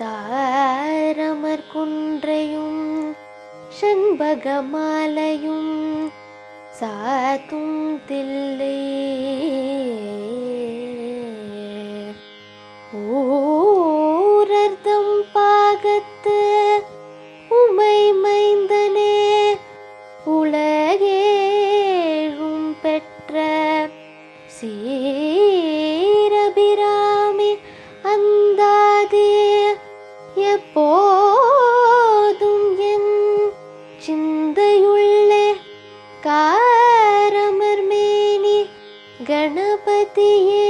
தாரமர் குன்றையும் செண்பகமாலையும் சாத்தும் தில்லை ஊரர்தம் பாகத்து உமை மைந்தனே உலகேழும் பெற்ற சீரபிராமி அந்தாதே எப்போதும் என் சிந்தையுள்ளே காரமர்மேனி கணபதியே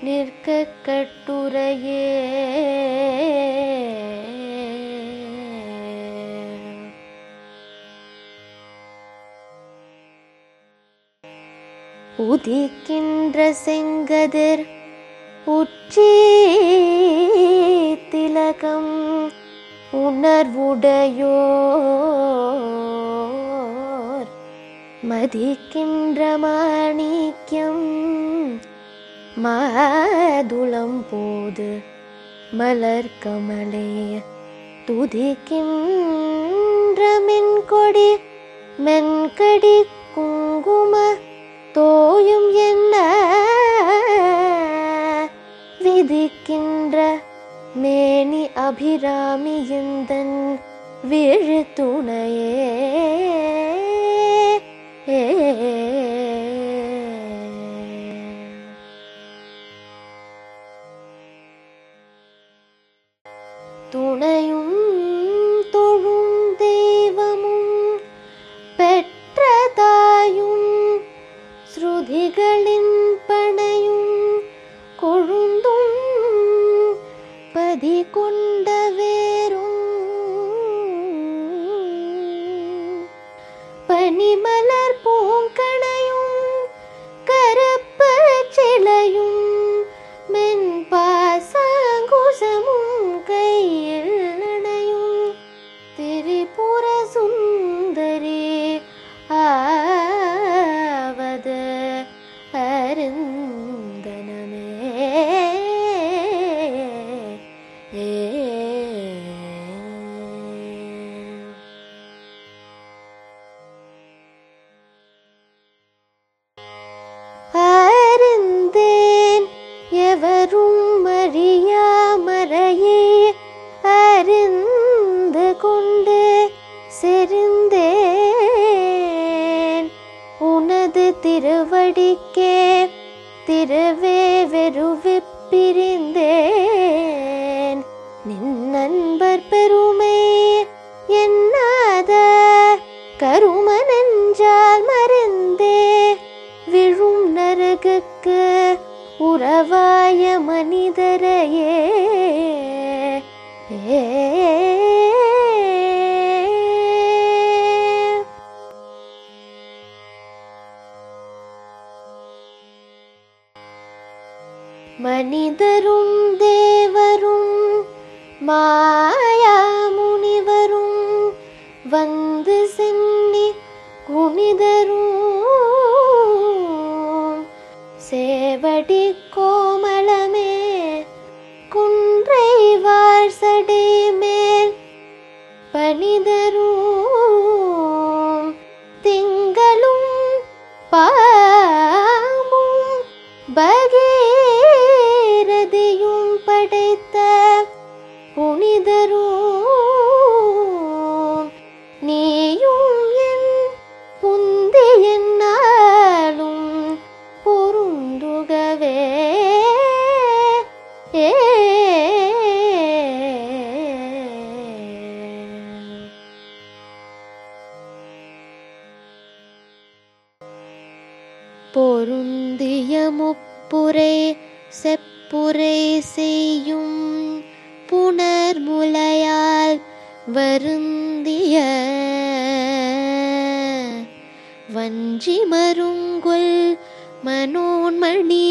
நிற்க கட்டுரையே உதிக்கின்ற செங்கதிர் உச்சி திலகம் உணர்வுடையோர் மதிக்கின்ற மாணிக்யம் மாதுளம் போது மலர் கமலே துதிக்கின்ற மென்கொடி மென்கடி குங்கும தோயும் என்ன விதிக்கின்ற மேனி அபிராமி எந்தன் விழு துணையே துணையும் தொழும் தெய்வமும் பெற்ற தாயும் ஸ்ருதிகளின் பனையும் கொழுந்தும் பதி கொண்ட வேரும் பனிமலர் பூங்கணையும் கருப்பு சிலையும் மென்பாசாங்குசமும் கையில் அணையும் திரிபுர சுந்தரி ஆவது அருந்தனமே அறிந்தேன் எவரும் அறியாமறையே அறிந்து கொண்டு செறிந்தேன் உனது திருவடிக்கே திருவே வெறுவிப் பிரிந்தேன் நின் நண்பர் பெருமை என்னாத கரும நெஞ்சால் மறந்தே விழும் நரகுக்கு உறவாய மனிதரையே மனிதரும் தேவரும் மாயா முனிவரும் வந்து சென்னி குனிதரும் சேவடி கோமளமே குன்றை வாழ்சடை மேல் பனிதரும் திங்களும் பாமும் பகீரதியும் படைத்த புனிதரும் நீயும் என் புந்தி என்னாலும் பொருந்துகவே பொருந்திய முப்புரை செப்புரை செய்யும் புணர்முலையால் வருந்திய வஞ்சி மருங்குல் மனோன்மணி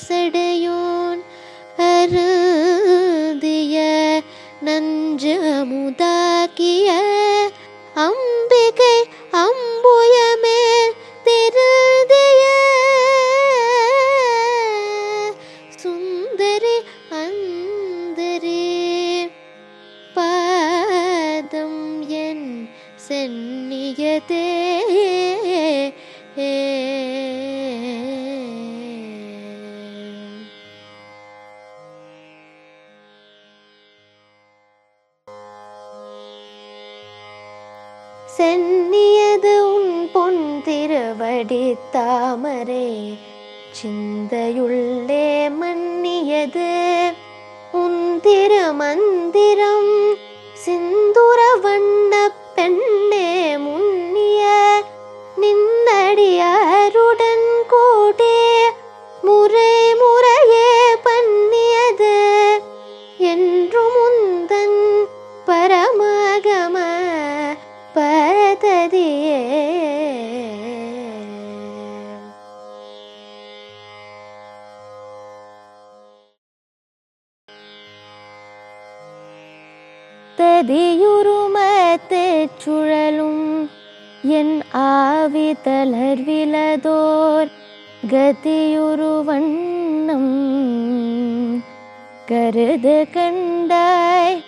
வாசடையோன் அருந்திய நஞ்சு அமுதாக்கிய அம்பிகை அம்புயமேல் திருதிய சென்னியது உன் பொன் திருவடி தாமரை சிந்தையுள்ளே மன்னியது உன் திருமந்திரம் சிந்துர வண்ண பெண்ணே முன்னிய நின்னடியாருடன் கூடே முறை முறையே பண்ணியது என்றும் உந்தன் பரமகம பததியே. ததியுருமத்தைச் சுழலும் என் ஆவி தளர்விலதோர் கதியுரு வண்ணம் கருது கண்டாய்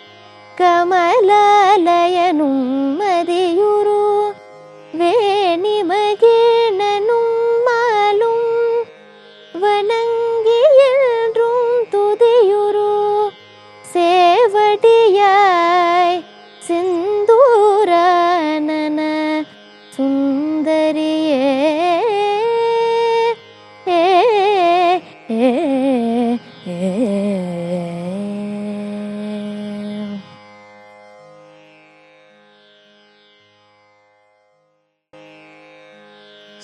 கமலாலயனும் மதியுரு வேணி மகிழனும் மாலும் வணங்கி என்றும் துதியுரு சேவடியாய் சிந்தூரானன சுந்தரியே.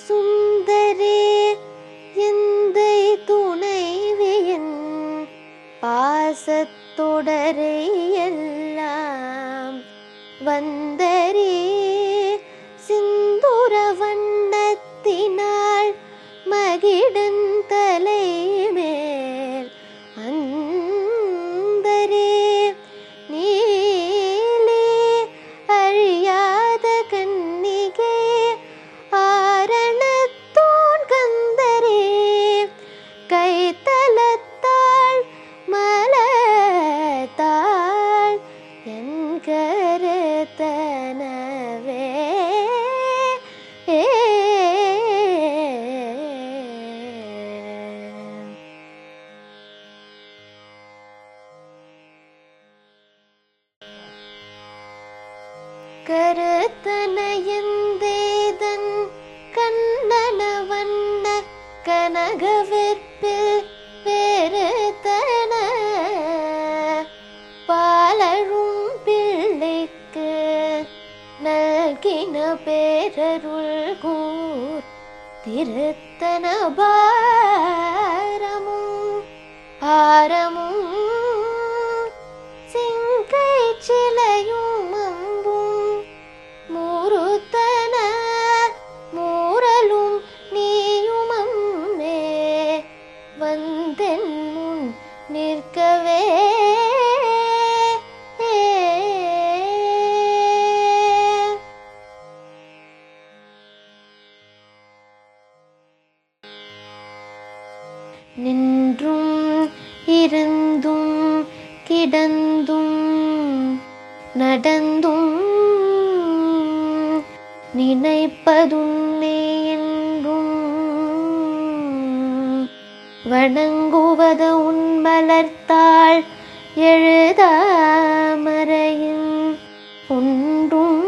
சுந்தரே எந்தை துணைவியன் பாசத்தொடரை எல்லாம் வந்தரே சிந்துர வண்ணத்தினாள் மகிடன் தலைமேல் அந்தரே நீலே அழியாத கன்னிகை ஆரணத்தோன் கந்தரே கைத்தலத்தாள் மலத்தாள் என் கருத்தனவே. கருத்தனையந்தேதன் கண்ணன வண்ண கனகவிற்பில் வேறுத்தன பாலழும் பிள்ளைக்கு நல்கின பேரருள் கூர் திருத்தன பாரமும் ஆரமும் சிங்கை சிலையும் அம்பும் மூருத்தன மூரலும் நீயும் அம்மே வந்தென் முன் நிற்கவே. நின்றும் இருந்தும் கிடந்தும் நடந்தும் நினைப்பதுன்னே என்றும் வணங்குவது உன் மலர்த்தாள் எழுதாமறையின் ஒன்றும்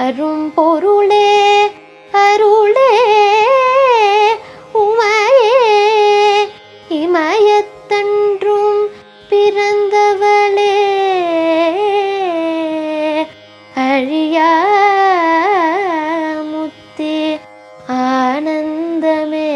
அரும் பொருளே அருளே உமையே இமயத்தன்றும் பிறந்தவளே அழியா முத்தி ஆனந்தமே.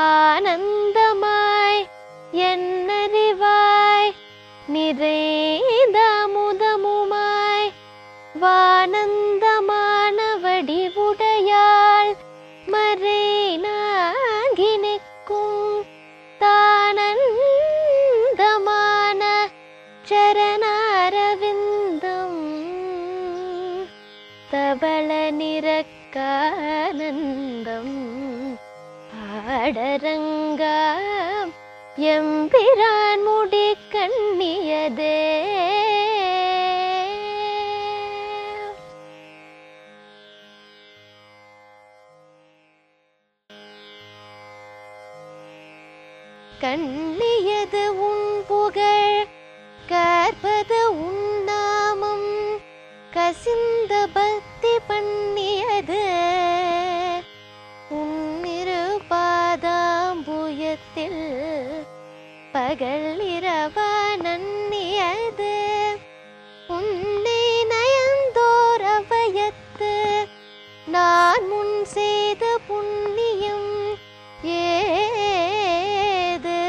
ஆனந்தமாய் என்னறிவாய் நிறைந்த முதமுமாய் வானந்தமான வடிவுடையாள் மறை நாங்கி நிற்கும் தானந்தமான சரணாரவிந்தம் தவள நிறக்கானந்தம் ஆடரங்கம் எம்பிரான் முடி கண்ணியதே. கண்ணியது உன் புகழ் கற்பது உன்னாமம் கசிந்த பக்தி பண்ணியது உன்னிரு பாதாம்புயத்தில் பகல் இரவா நன்னியது உன்னை நயந்தோர் அவையத்து நான் முன் செய்த புண்ணியம் ஏது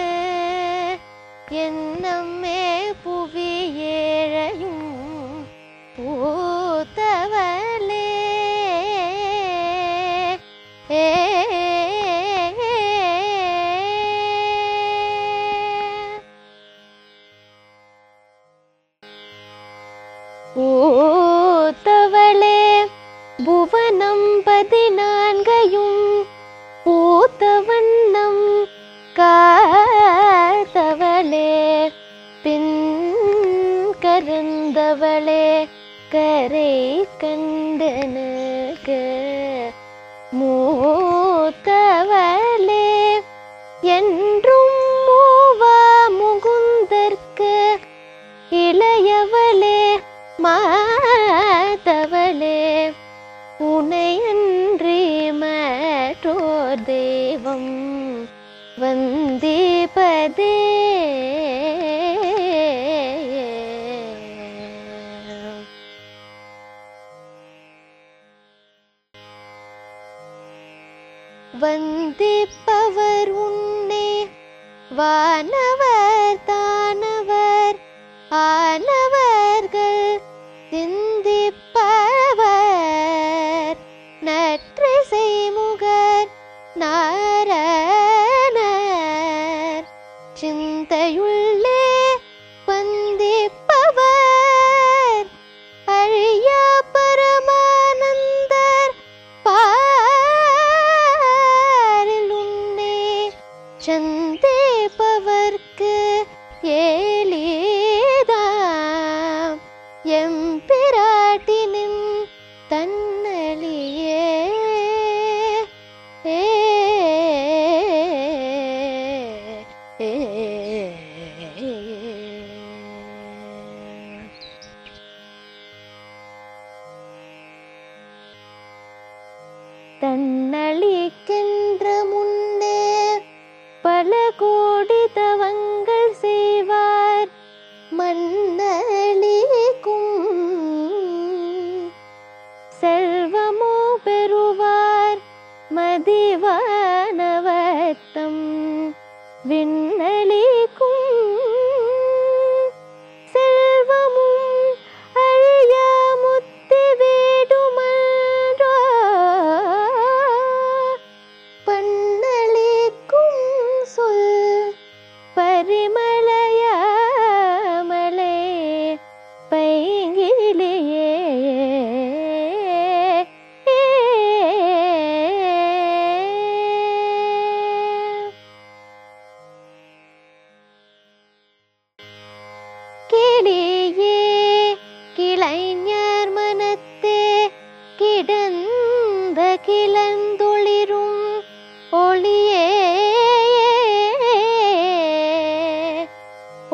என்னம்மே புவி ஏழையும் பூத்தவளே பூத்தவளே புவனம் 14 பூத்த வண்ணம் காத்தவளே பின் கருந்தவளே கரை கண்டனுக்கு மூத்தவளே என்றும் மூவா முகுந்தற்கு இளையவளே மாதவளே உனையன்றி மற்றோர் தெய்வம் வந்திப்பதே வந்திப்பவர் உன்னை வானவர் தானவர் ஆனவர்கள் சிந்திப்பவர் நற்றிசை முகர் நாரணர் சிந்தையுள்ளே வந்திப்பவர் அழியா பரமானந்தர் பாரில் உன்னை சந்திப்பவர்க்கு ஏலிதாம் எம்பிராட்டினின் தன்னலியே தன்னளிக்கின்ற முன்னே பல கோடி தவங்கள் செய்வார் மன்னளிக்கும் செல்வமோ பெறுவார் மதிவானவத்தம் விண்ணளிக்கும் செல்வமும் அழியா முத்தி வேடுமன்றோ பண்ணளிக்கும் சொல் பரிமளயாமலை பைங்கிலியே கிளியே கிளைஞர் மனத்தே கிடந்த கிளந்தொளிரும் ஒளியே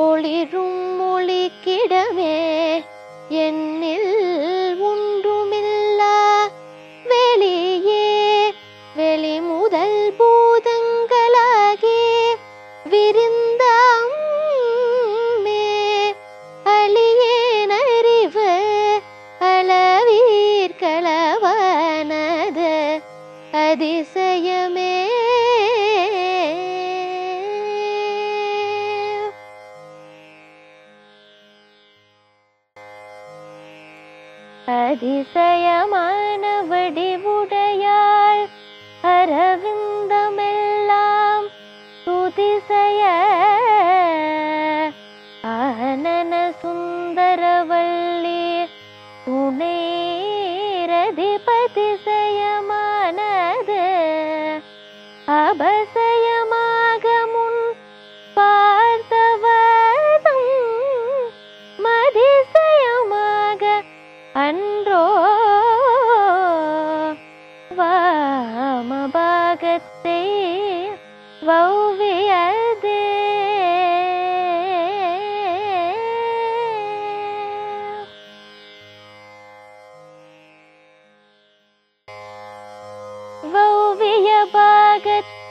ஒளிரும் ஒளிக்கிடமே என்னில் ஒன்றுமில்லா வெளியே வெளி முதல் பூதங்களாகி விரிந்த அம்மே அழியேனறிவு அளவீர்களவனது அதிசயமே அதிசயமான வடிவுடையாள் அரவிந்தமெல்லாம் துதிசய ஆனன சுந்தரவல்லி துணைரதிபதிசயமானது அபசயமாக முன் பார்த்தவதம் மதிசயமாக அன்றோ வாமபாகத்தை வௌவியதே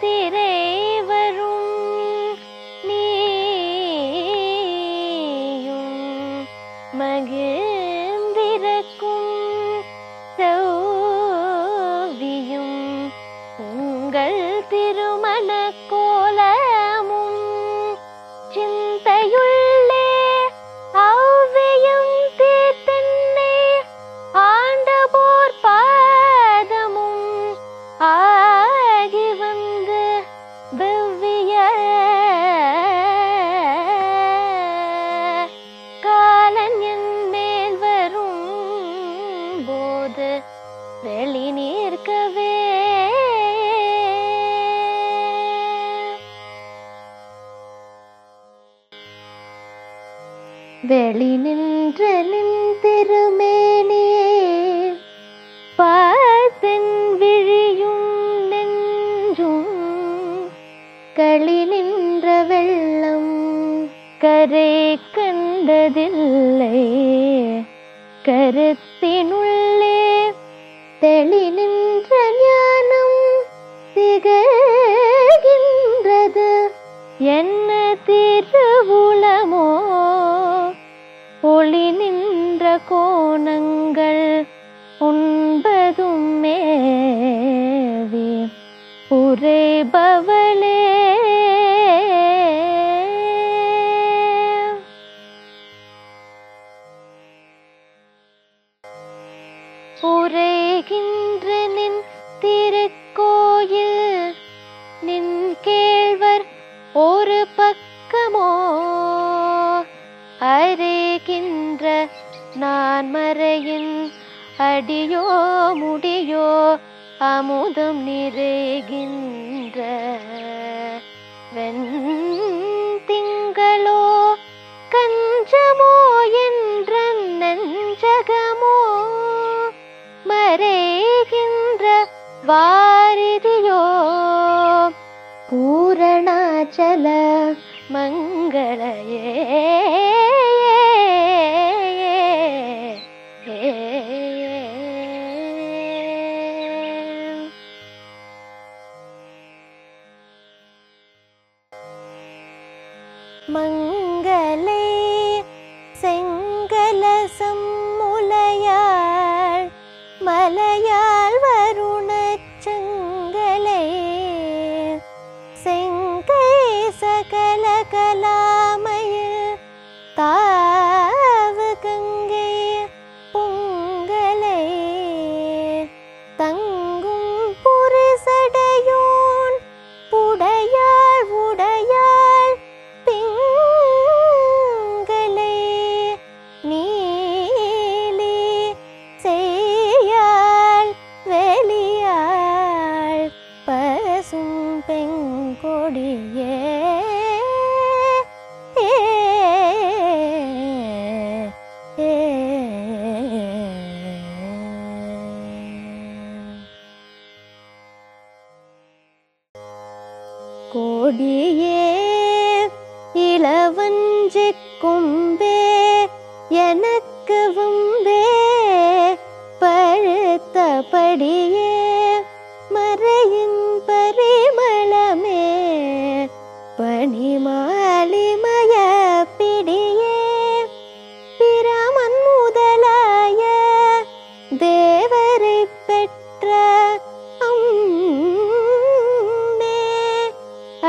திரை வரும் நீயும் மகிழ்ந்திருக்கும் சௌவியும் உங்கள் திருமண கோலமும் சிந்தையுள்ளே அவ்வியம் தீர்த்தென்னை ஆண்டபோர் பாதமும் ஆகி வந்து வெவ்விய காலன் என் மேல் வரும் போது வெளி நிற்கவே வெளி நின்ற நின் திருமேனியே பார்த்தென் விழியும் நெஞ்சும் களி நின்ற வெள்ளம் கரை கண்டதில்லை கருத்தினுள்ளே தெளி நின்ற ஞானம் திகழ்கின்றது என்ன திருவுளமோ ஒளி நின்ற கோணங்கள் உண்பதும் மேவி உரைபவளே உரைகின்ற நின் திருக்கோயில் நின் கேழ்வர் ஒரு பக்கமோ அறைகின்ற நான் மறையின் அடியோ முடியோ அமுதம் நிறைகின்ற வெண் திங்களோ கஞ்சமோ என்ற நெஞ்சகமோ மறைகின்ற வாரிதியோ பூரணாச்சல மங்களயே மங்களே செங்கலசம் முலையாள் மலையாள் வருணச் செங்கலை செங்கை சகல கலாமயில் தாவு கங்கை பொங்கலை தங்கும் புரிசடையோன் புடையாள் உடையாள் பிங்களை நீலி செய்யாள் வெளியாள் பசும் பெங்கொடியே கோடியே இளவஞ்சி கொம்பே எனக்கு வம்பே பழுத்தபடியே மறையின் பரிமளமே பனிமாலிமய பிடியே பிரமன் முதலாய தேவரை பெற்ற அம்மே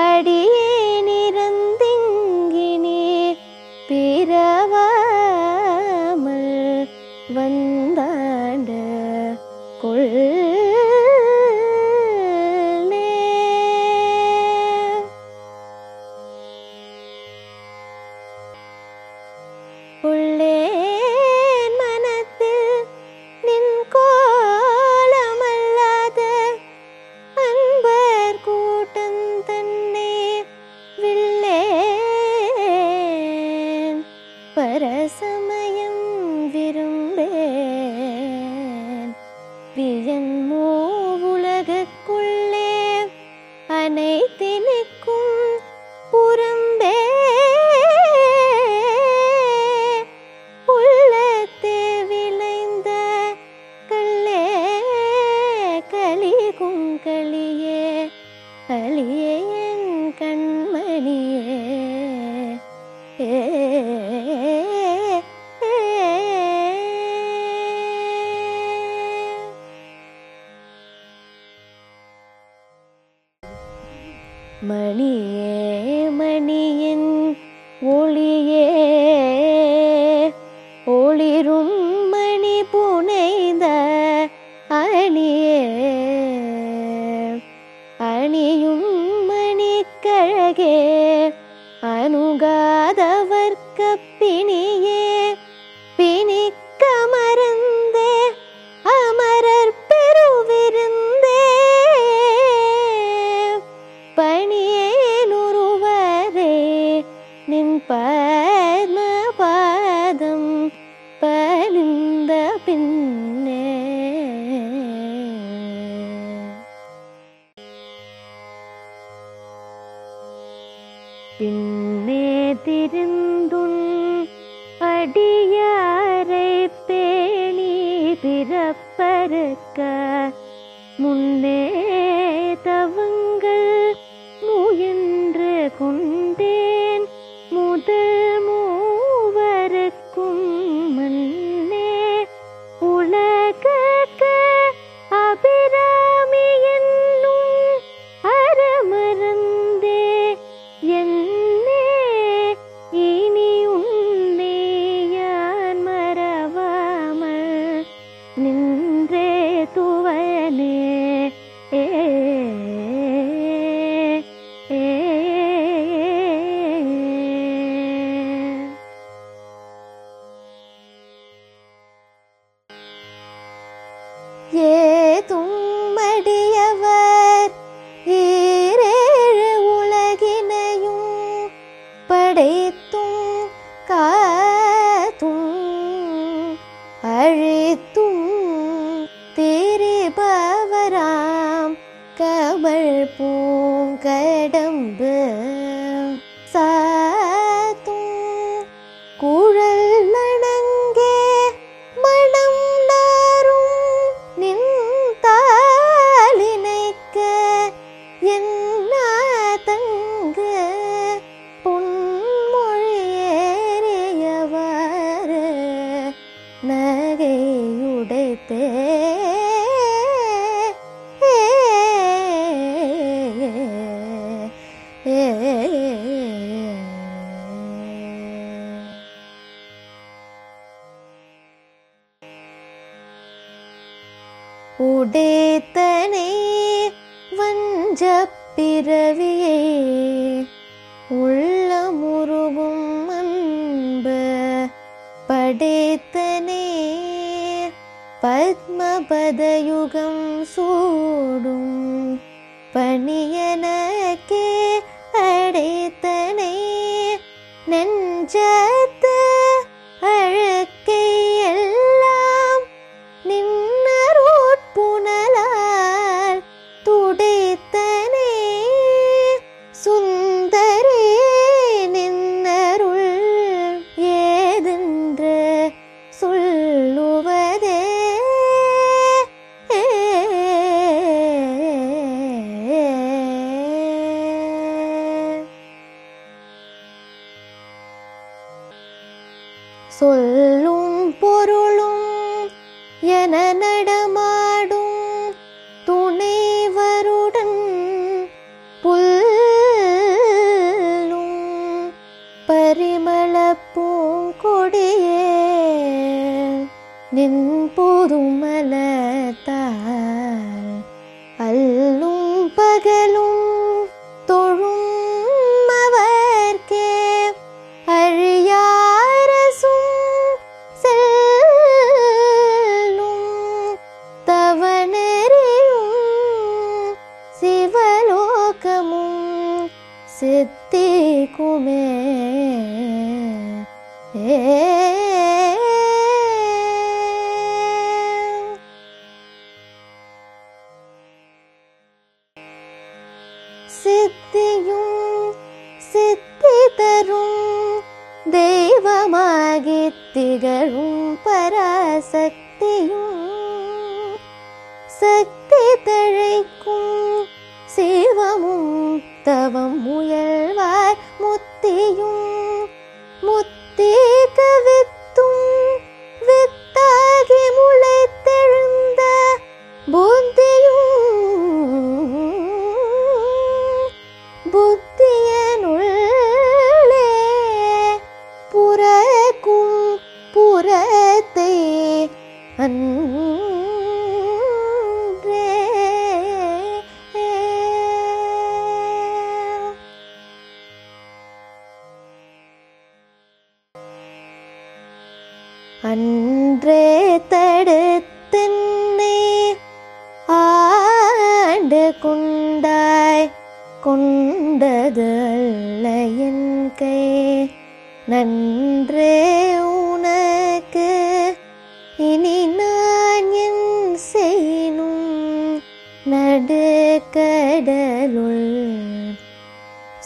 அடியே நிறந்திங்கினி பிறவாமல் வந்தாண்ட கொள்ளே உள்ளேன் மனத்தில் நின் கோலமல்லாத அன்பர் கூட்டம் தன்னை வில்லேன் பரசமயம் விரும்பேன் வியன்மோ உலகுக்குள்ளே அனைத்தினுக்கும் புறம்பே உள்ளத்தே விளைந்த கள்ளே களிகும் களியே களி மலர்க்கப் பிணியே பிணிக்க மறந்தே அமரர் பெருவிருந்தே பணியேனுருவரே நின் பத்மபாதம் பலிந்த பின்னே. பின்னே திருந்துன் அடியாரை பேணி பிறப்பறுக்க முன்னே தவங்கள் முயன்று கொண்டேன் முதல் மூவருக்கும் மன்னே உலகக்க அபிராமி என்னும் அறமறந்தே என்னே இனி உன்னை யான் மறவாமல் நின்றே துவனே. ஏதும் அடியவர் ஈரேழு உலகினையும் படைத்தும் காத்தும் அழித்தும் திரிபவராம் கமழ் பூங்கடம்பு சாத்தும் குழல் நணங்கே மணம் நாரும் நின் தாளினைக்க என்னா தங்க பொன்மொழியேறியவாறு நகையுடைத்தே உடைத்தனை வஞ்சப் பிறவியே உள்ளமுருகும் அன்பு படைத்தனே பத்மபதயுகம் சூடும் பணியனக்கே அடைத்தனை நெஞ்சத்து அழுக்கை எல்லாம் நின்னருட்புனலால் துடைத்தனே சுந்தரே நின்னருள் ஏதென்று சொல்லுவதே. சொல்லும் பொருளும் என நடமாடும் துணைவருடன் புல்லும் பரிமள பூங்கொடியே நின் போதுமலத்தால் அல்லும் பகலும் தொழும் அவர்க்கே அழியாரசும் செல்லும் தவனறியும் சிவலோகமும் சித்திக்குமே. சித்தியும் சித்தி தரும் தெய்வமாகித் திகழும் பராசக்தியும் சக்தி தழைக்கும் சிவமும் தவம் முயல்வார் முத்தியும் முத்தி கவித்தும் வித்தாகி முளைத்தெழுந்த புத்தியும் புத்தியனுள்ளே புறக்கும் புறத்தை அன்றே தடுத்தென்னை ஆண்டு கொண்டாய் கொண்டது அல்ல என் கை நன்றே உனக்கு இனி நான் என் செய்யணும் நடுக்கடலுள்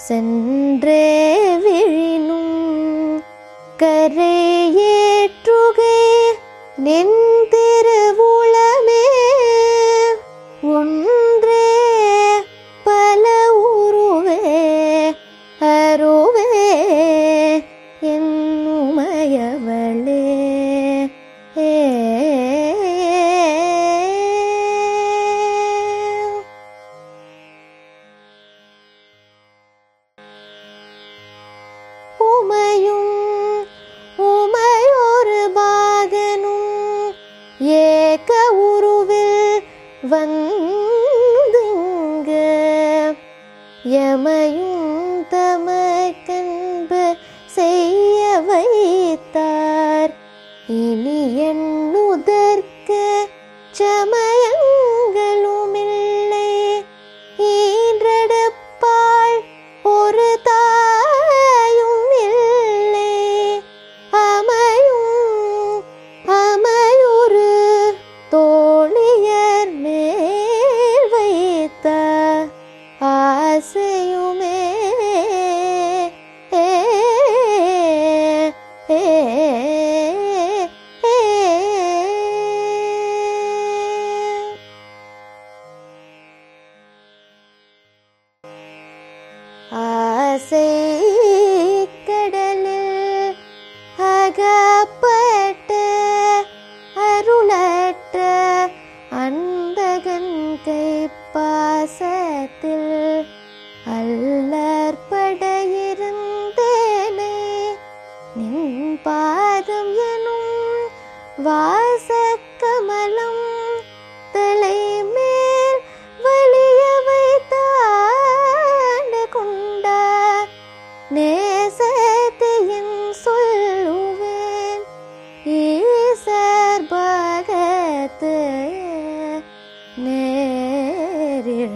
சென்றே விழினும் கரையேற்றுகை நின் திருவுளமே ஒன்றே பல உருவே அருவே என்னுமையவளே உமையும் உமையொரு பாகனும் ஏக உருவில் வந்துங்க எமையும் தமக்கன்பு செய்ய வைத்தார் இனி எண்ணுதற்கு சமயங்களுமில்லை ஈன்றெடுப்பாள் ஒரு தாயும் இல்லை அமையொரு தோழியர் மேல் வைத்த ஆசையுமே ஆசை கடலில் அகப்பட்ட அருளற்ற அந்தகன் கைப்பாசத்தில் அல்லற்பட இருந்தேனே நின் பாதம் எனும் வாசக்கமலம் தலை மேல் வலிய வைத்தாண்டு கொண்ட நேசத்தையின் சொல்லுவேன் ஈசர் பாகத்து நேரிழையே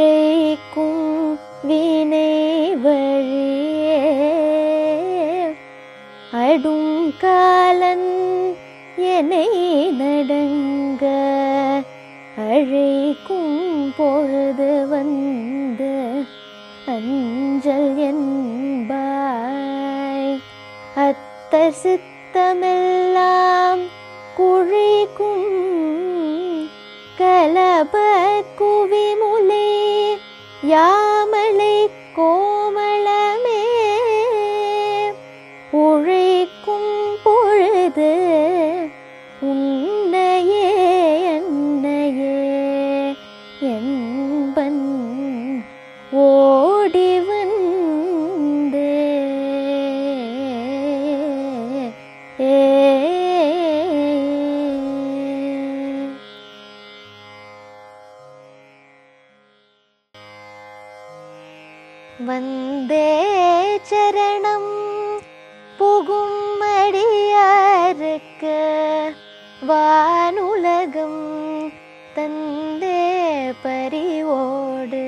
இழைக்கும் வினை வழியே அடும் காலன் என்னை நடங்க அழைக்கும் பொழுது வந்து அஞ்சல் என்பாய் அத்தர் சித்தமெல்லாம் குழிக்கும் கலபக் குவிமுலை யாமலை கோமளமே உழைக்கும் பொழுது உன்னையே என்னையே என்பன் ஓடி வந்து வந்தே சரணம் புகும் அடியாருக்கு வானுலகம் தந்தே பரிவோடு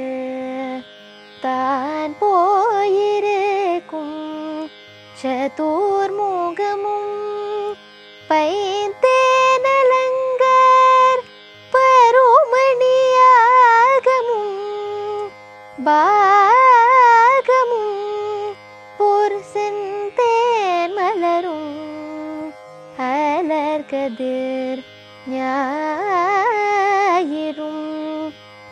தான் போயிருக்கும் சதுர்முகமும் பைந்தேனலங்கர் பருமணியாகமும் பாகமும் பொற்செந்தேன் மலரும் அலர்கதிர் ஞாயிறும்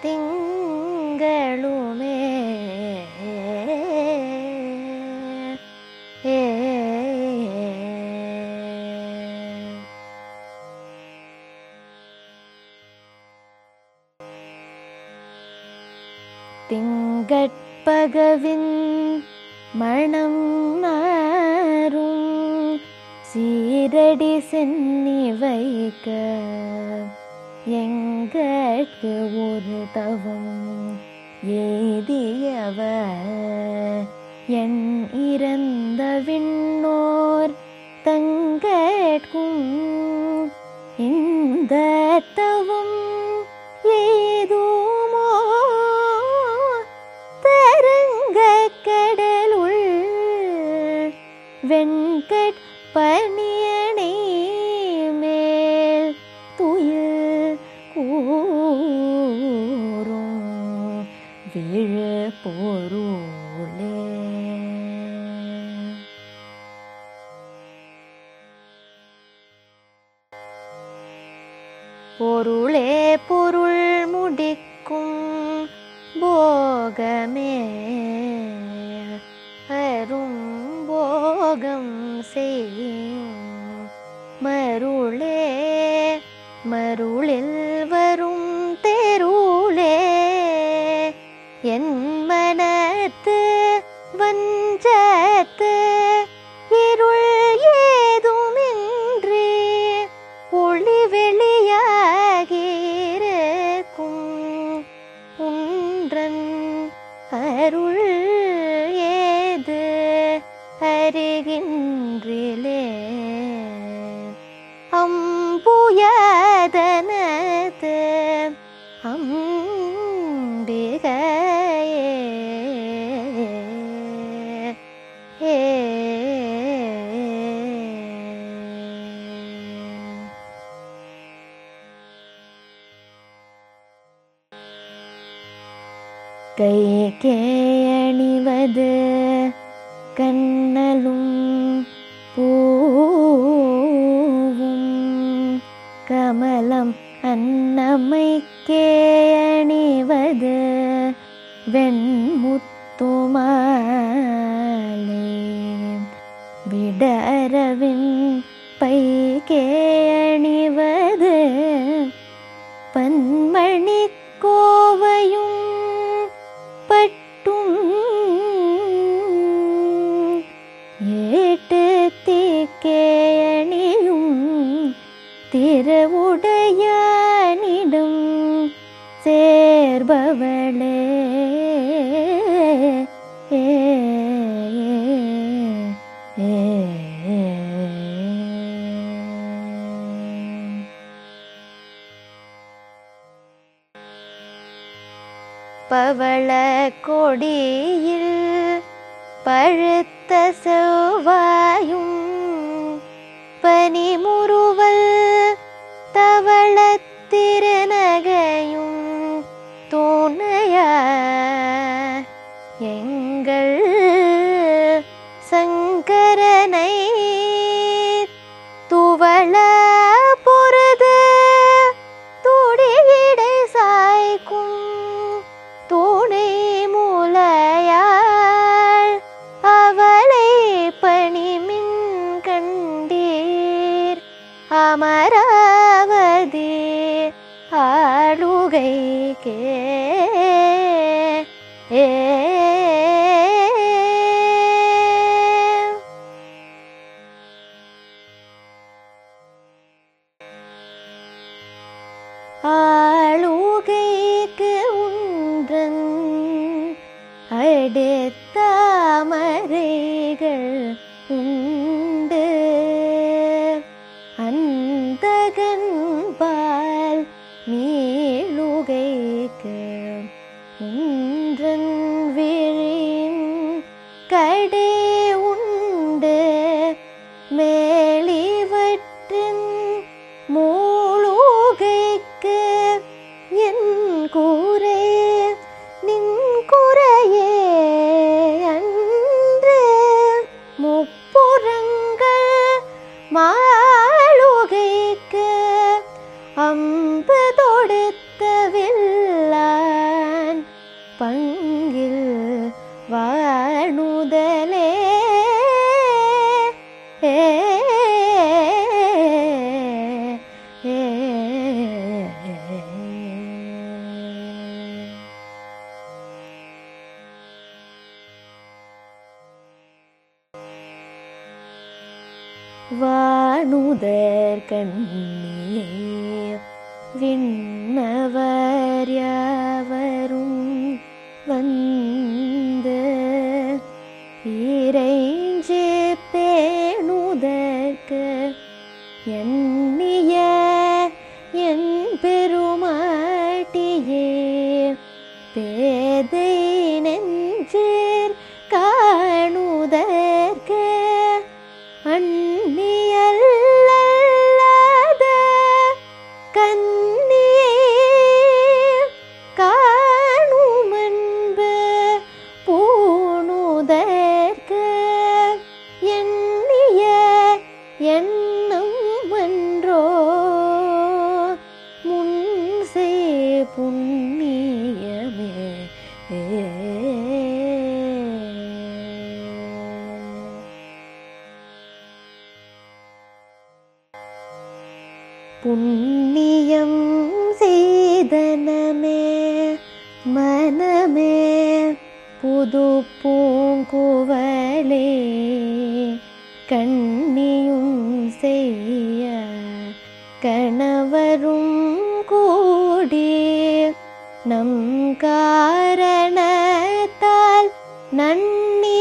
திங்களுமே திங்கட்பகவின் மணம் நாரும் சீர் ஈரடி சென்னி வைக்க எங்கட்கு ஒரு தவம் எய்தியவர் என் இறந்த விண்ணோர் தங்கட்கும் இந்த தவம் ஏதுமோ தரங்க கடலுள் வெண்கட் பணியணை மேல் துயில் கூறும் விழு பொருளே. பொருளே பொருள் முடிக்கும் போகமே அரும் போகம் செய்யும் மருளே மருளில் வரும் தெருளே என் மனத்து வஞ்சத்து இருள் ஏதுமின்றி ஒளி வெளியாகிருக்கும் உன்றன் அருள் ஏது அறிகின்றிலே அம்புயதனது அம்பிகையே கைக்கே அணிவது கண்ணலும் பூவும் கமலம் அன்னமைக்கே அணிவது வெண்முத்துமாலே விடரவின் பைக்கே அணிவது பன்மணி கோவையும் பட்டும் ஏட்டு தீக்கே அணியும் திருவுடையானிடம் சேர்பவளே பவள கொடியில் பழுத்த செவ்வாயும் பனிமுறுவல் தவள திருநகையும் துணையா எங்கள் சங்கரனை துவள பொருது துடியிடை சாய்க்கும் துணை மூலையாள் அவளை பணிமின் கண்டீர் அமராவதி ஆளுகைக்கே ஆளுகைக்கு உன்றன் அடித்தாமரைகள் உண்டு அந்தகன்பால் மீளுகைக்கு உன்றன் விழின் கடை உண்டு மேலிவற்றின் மூளுகைக்கு என் கூரை நின் குறையே அன்று முப்புறங்கள் மாளுகைக்கு அம்பு தொடுத்த வில்லான் பங்கில் வாணுதலே வானுதர் கண்ணியே விண்ணவர் யாவரும் வந்து இறைஞ்சி பேணுதற்கு எண்ணிய என் பெருமாட்டியே பேதை நெஞ்சில் காணுதற்கு அந்நியல்லாத கண்ணியே காணும் அன்பு பூணுதற்கு எண்ணிய எண்ணம் அன்றோ முன்சே புண்ணியமே. புண்ணியம் செய்தனமே மனமே புது பூங்குவலே கண்ணியும் செய்ய கணவரும் கூடி நம் காரணத்தால் நன்னி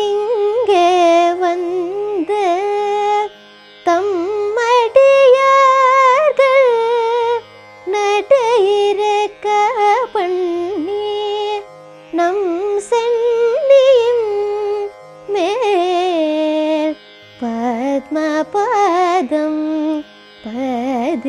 இங்கே வந்து தம்மடியார்கள் நடையிறக்க பண்ணி நம் சென்னியின் மேல் பத்மபாதம் பதித்திடவே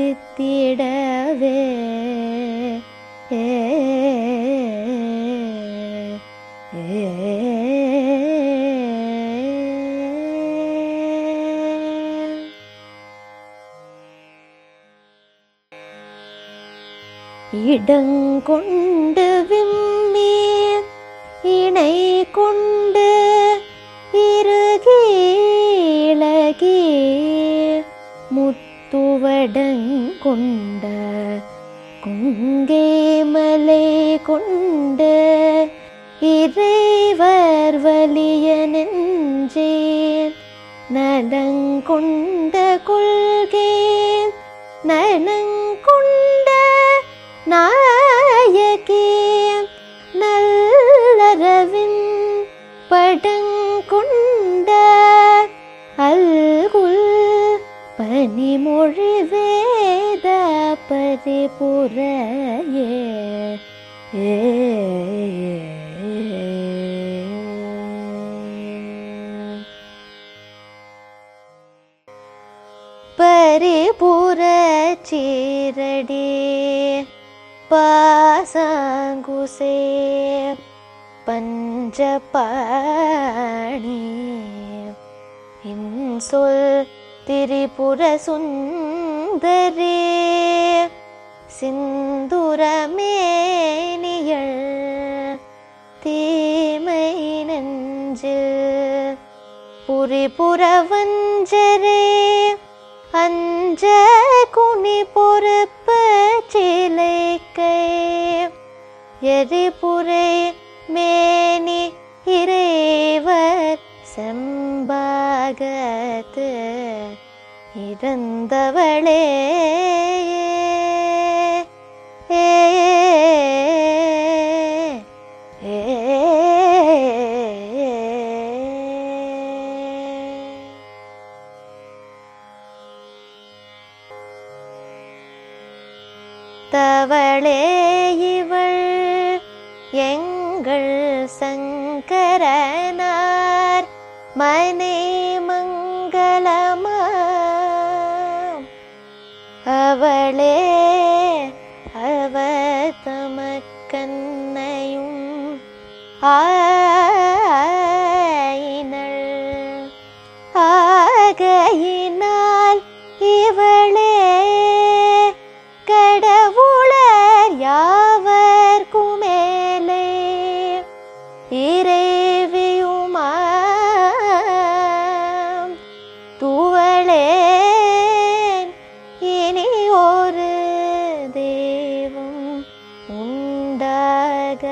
இடங்கொண்டு விம்மி இணை கொண்டு இருகீழகி முத்துவடங்கொண்ட கொங்கை மலை கொண்டு இறைவர் வலிய நெஞ்சே நலங்கொண்ட கொள்கை நலங்கொண்ட நாயகி நல்லறவின் படங்கொண்ட அல்குல் பனிமொழி வேத பரிபுரையே பரிபுர சீரடி பாசாங்குசே பஞ்சபாணி இன்சொல் திரிபுர சுந்தரே சிந்துரமேனியள் தீமை நெஞ்சில் புரிபுர வஞ்சரே அஞ்ச குனி பொறுப்பு சிலைக்கை எரிபுரை மேனி இறைவர் செம்பாகத்து இறந்தவளே தவளே இவள் எங்கள் சங்கரனார் மனை மங்களமா அவளே அவர் தமக்கண்ணையும் ஆயினள் ஆகையினால் இவளே கடவுளர் யாவர்க்கும் மேலே இறைவியுமாம் துவளேன் இனி ஒரு தெய்வம் உண்டாக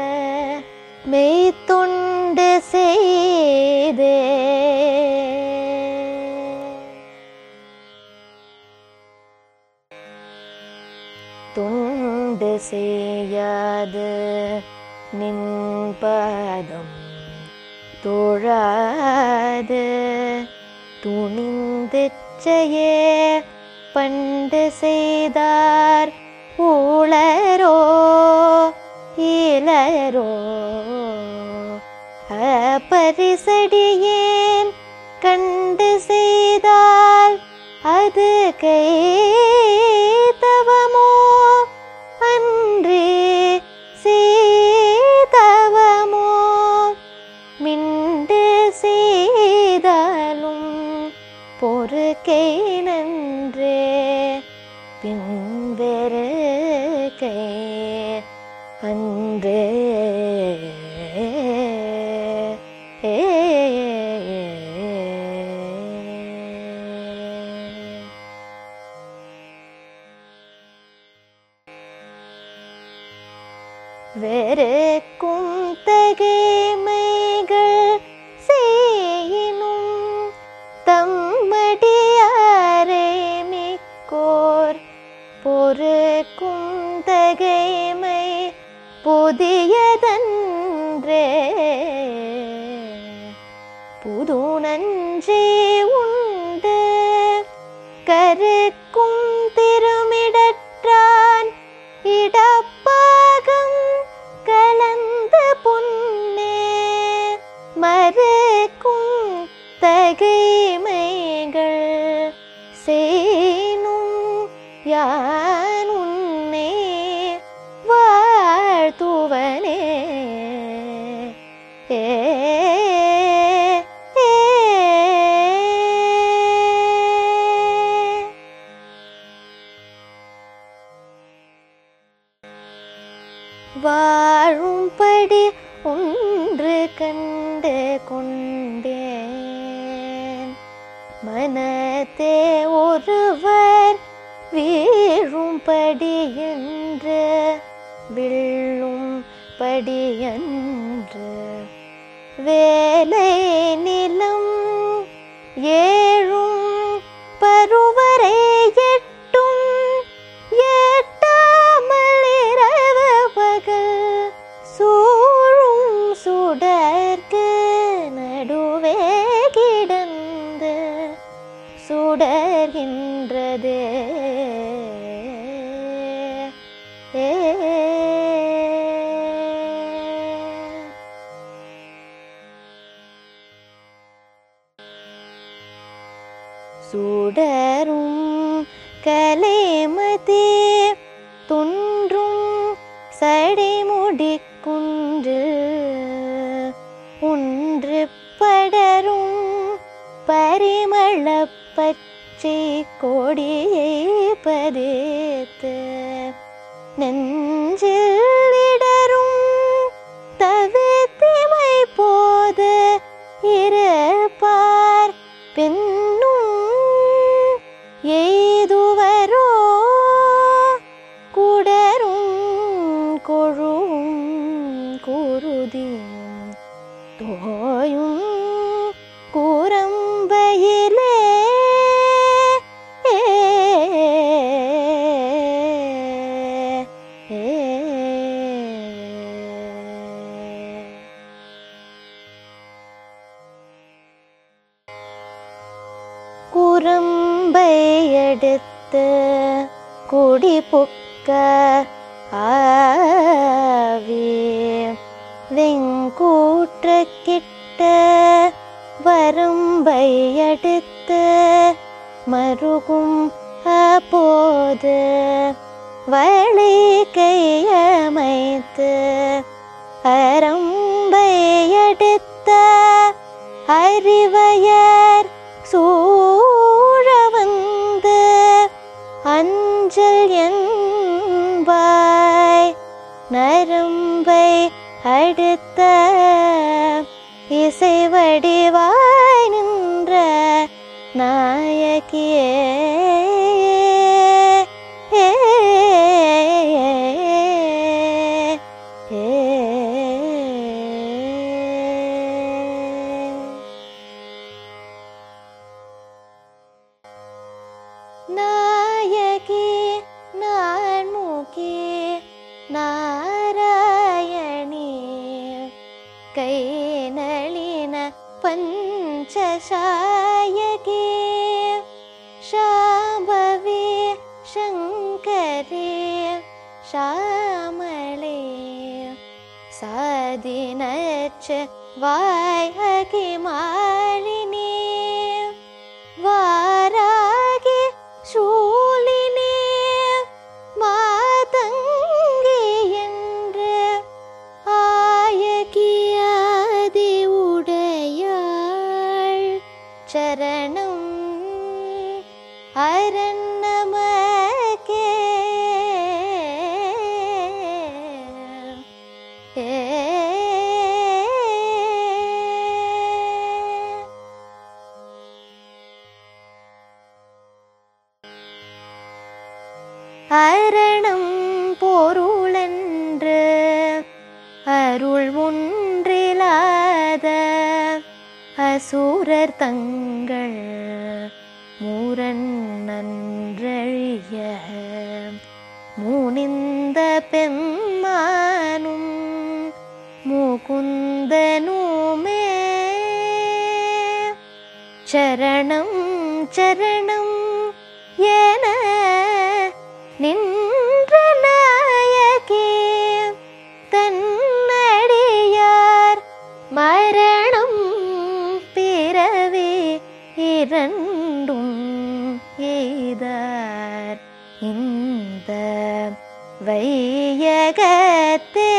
மெய்த்தொண்டு செய்தே துண்டு செய்யாது நின்பதம் தொழாது துணிந்து செய்ய பண்டு செய்தார் உளரோ இளரோ பரிசடியேன் கண்டு செய்தால் அது கைதவமோ அன்றே செய்தவமோ மிண்டு செய்தாலும் பொறுக்கை நன்றே பின்வெறு கை அன்றே வெறுக்கும் தகைமைகள் செய்யினும் தம்மடியாரை மிக்கோர் பொறுக்கும் தகைமை புதியதன்றே புது நன்றே உண்டு கருக்கும் திருமிடற்றான் இடப்பாகம் கலந்த பொன்னே மறுக்கும் தகைமைகள் சேனும் யான் உன்னை வாழ்த்துவனே வாழும்படி ஒன்று கண்டு கொண்டேன் மனத்தே ஒருவர் வீழும்படி என்று விழும்படி என்று வேலை நிலம் ஏழும் பருவரை எட்டும் எட்டாமல் இரவு பகல் சூழும் சுடர்க்கு நடுவே கிடந்து சுடர்கின்றதே சுடரும் கலைமதே துன்றும் சடைமுடி குன்று ஒன்று படரும் பரிமள பச்சை கொடியை பதித்து நெஞ்சில் இடரும் தவித்திமை போது இருப்பார் பின்னும் எய்துவரோ குடரும் கொழும் குருதியும் தோயும் கூரம்பையிலே குரம்பை எடுத்து குடி புக்க ஆவி வெங்கூற்ற கிட்ட வரம்பை எடுத்து மருகும் அப்போது வளை கையமைத்து அரம்பை எடுத்த அறிவையர் சூழ வந்து அஞ்சல் என்பாய் நரம்பை அடுத்த இசை வடிவாய் நின்ற நாயகியே நாயகி நான் ஷாமளே சாதினச்ச வாய்ஹகி மாலினி வாராகி சூலினி மாதங்கி என்று ஆயகியாதி உடையாள் சரணம் அரண் நமக்கே. அரணம் பொருளென்று அருள் ஒன்றிலாத அசுரர் தங்கள் மூரன் நன்றழிய முனிந்த பெம்மானும் முகுந்தனுமே சரணம் சரணம் என நின்ற நாயகே தன்னடியார் மரணம் பிறவி இரண்டும் எய்தார் இந்த வையகத்தே.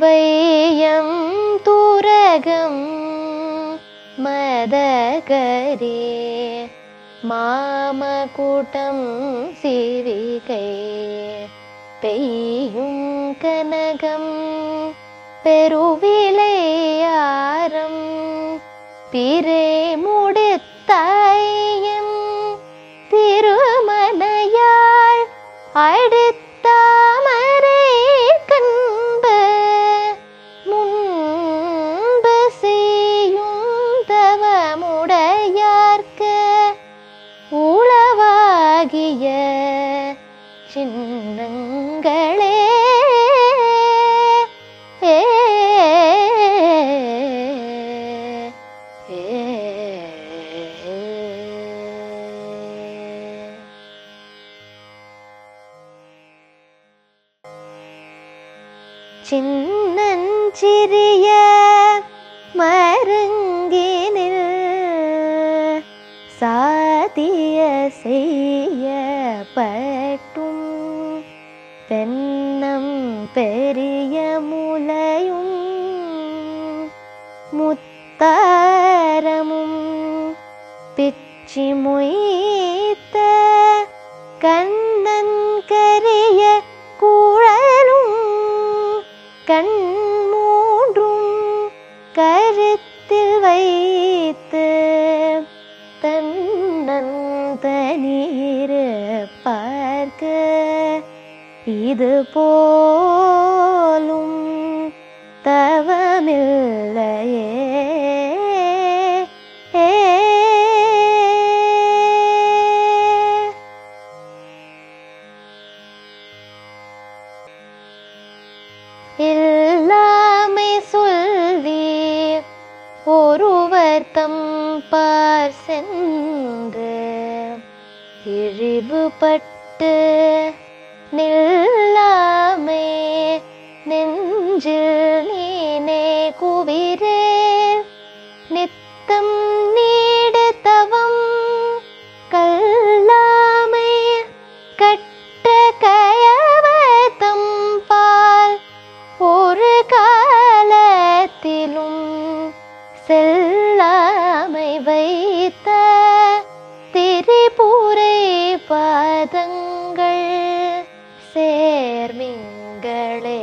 வையம் தூரகம் மதகரே மாமகூட்டம் சிவிகை பெய்யும் கனகம் பெருவிளையாரம் பிறை முடித்தாயம் திருமனையாள் அடுத்தாமரை கண்ப முன்பு செய்யும் தவமுடையார்க்கு உளவாகிய சின்னங்களே. சின்னஞ்சிறிய மருங்கினில் சாதிய செய்யப்பட்டும் பெண்ணம் பெரிய முலையும் முத்தாரமும் பிச்சி மொய்த்த கண்ணன் கரிய குழலும் கண் மூன்றும் கருத்தில் வைத்து தன்னன் தனீரு பார்க்க இது போலும் தவமில்லையே. எல்லாமே சொல்லி ஒருவர் தம்பார் சென்று இழிவுபட்டு நில்லாமே நெஞ்சில் நீனே குவிரேல் நித்தம் நீடு தவம் கல்லாமை கட்ட கயவதம் பால் ஒரு காலத்திலும் செல்லாமை வைத்த திரிபுரை பாதங்கள் சேர்மிங்களே.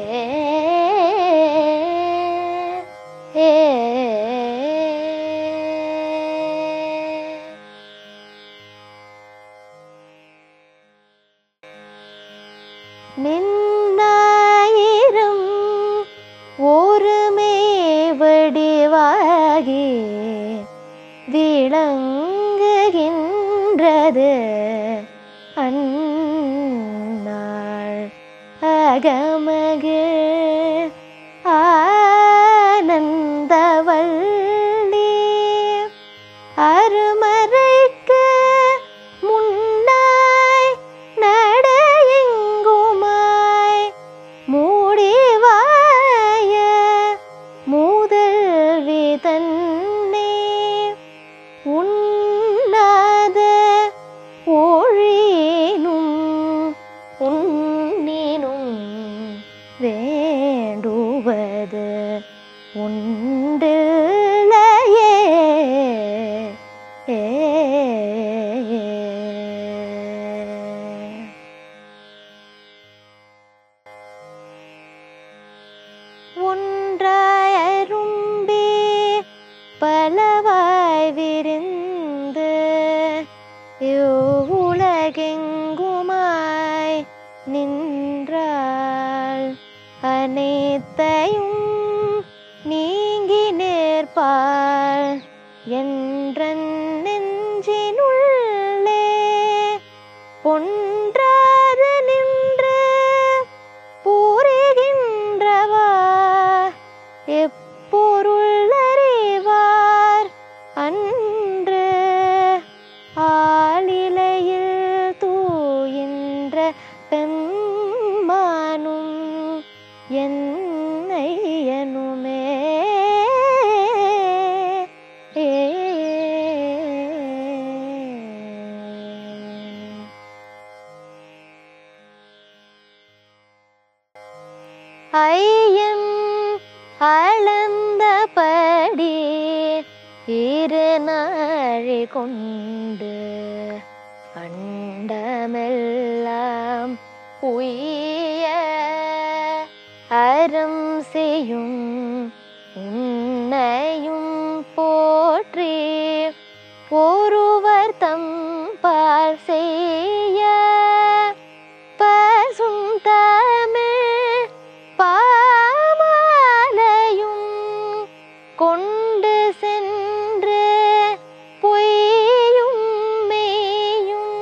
நின்னாயிரம் ஒருமேவடிவாகி விளங்குகின்றது அந்நாள் அகமகிழ் பால் என்றன் நெஞ்சினுள்ளே பொன்றாது நின்று பூரிகின்றவா எப்பொருள் அறிவார் அன்று ஆளிலையில் தூயின்ற பெம்மானும் என்னையனுமே. ஐயம் அளந்தபடி இரு நாழி கொண்டு அண்டமெல்லாம் உய்ய அறம் செய்யும் உன்னையும் போற்றி ஒருவர் தம்பால் செய்ய பசும் தமிழ் பாமாலையும் கொண்டு சென்று பொய்யும் மெய்யும்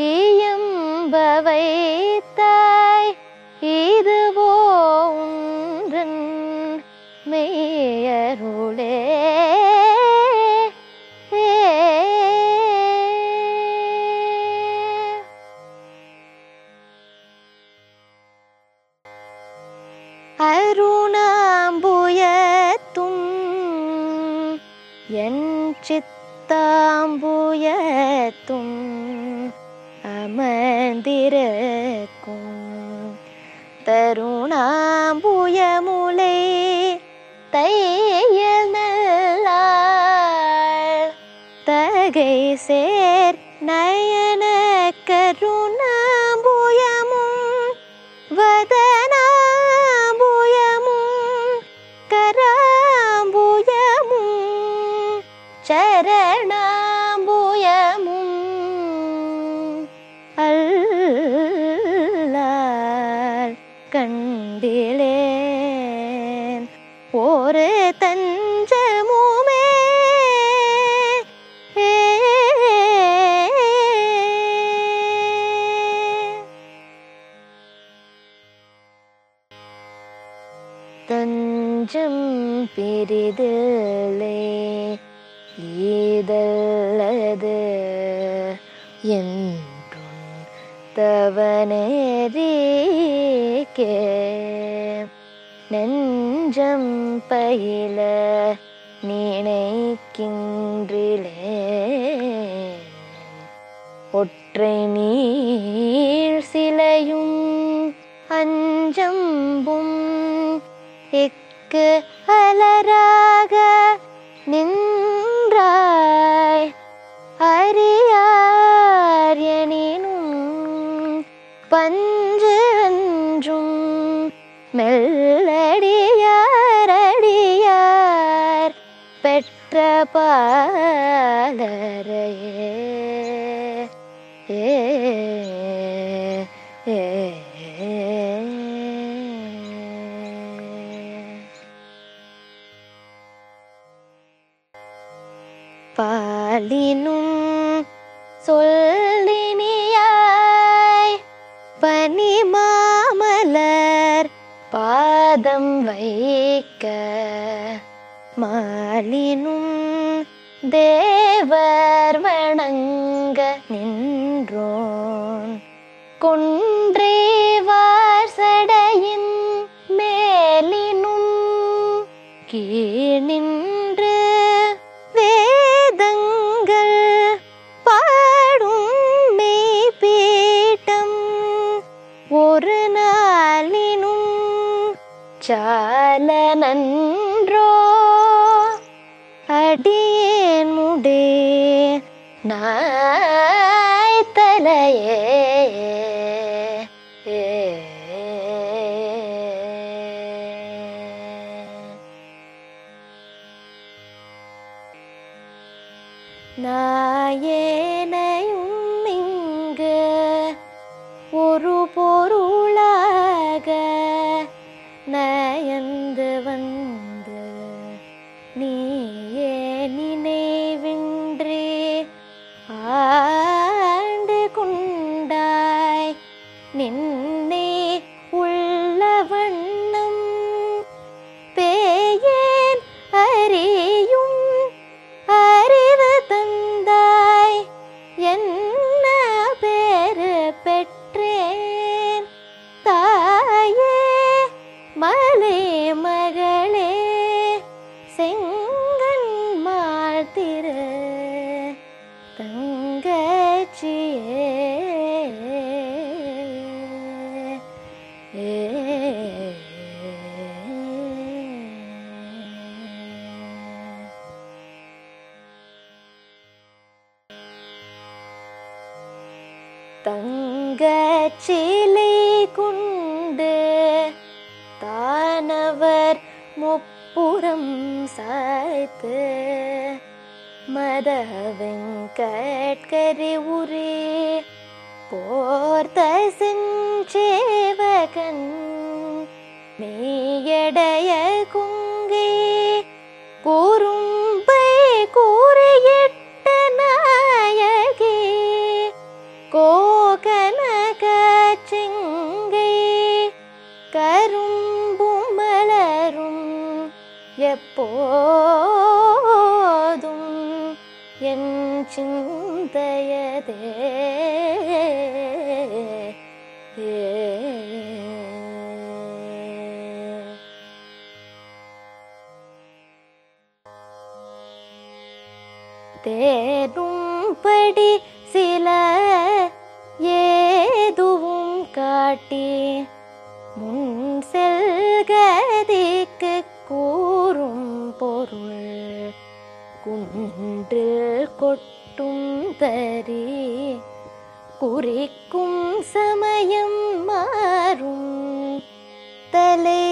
இயம்ப வைத்தாய் இதுவோ ஒன்றன் மெய்யருளே. அருணாம்புயத்தும் என் சித்தாம்புயத்தும் அமர்ந்திருக்கும் தருணாம்புயமுலை தையல் நல்லாள் தகை சேர் நயன கருணாம்புயமும் வதனாம்புயமும் கராம்புயமும் சரணாம்புயமும் அல்லால் கண்டிலேன் ஒரு தஞ்சமுமே. தஞ்சம் பிரிதில்லை ஈதல்லது என்றும் தவனேரிக்கே நெஞ்சம் பயில நினைக்கின்றிலே ஒற்றை நீர் சிலையும் அஞ்சம்பும் எக்கு அலராக நின்றாய் அறியார் எனினும் பஞ்சு அன்றும் மெல்லடியார் பெற்ற பாலரையே. பாலினும் சொல்லினியாய் பனிமாமலர் பாதம் வைக்க மாலினும் தேவர் வணங்க நின்றோன் கொன்றைவார் சடையின் மேலினும் கீழ் நின்று வேதங்கள் பாடும் மெய்பீட்டம் ஒரு நாளினும் சால நன்றோ அடியேன் முடே நாய் தலையே. நாயேனையும் இங்கு ஒரு பொருளாக நயந்து வந்து நீ என்னே உள்ள வண்ணம் பேயேன் அறியும் அறிவு தந்தாய் என்ன பேரு பெற்றேன் தாயே மலை மகளே செங்கண்மாள் திரு தங்கச்சியே தங்கச்சிலை கொண்டு தானவர் முப்புறம் சாய்த்து மதவெங்கட்கரி உரே போர்த்த செஞ்சேவகன் மெய்யடைய குங்கை கூறும்பை கூறியிட்ட நாயகி கோகனக செங்கை கரும்பும் மலரும் எப்போதும் என் சிந்தையதே தேடும்படி சில ஏதுவும் காட்டி முன் செல்கதிக்கு கூறும் பொருள் குன்றில் கொட்டும் தரி குறிக்கும் சமயம் மாறும் தலைவியவளாய்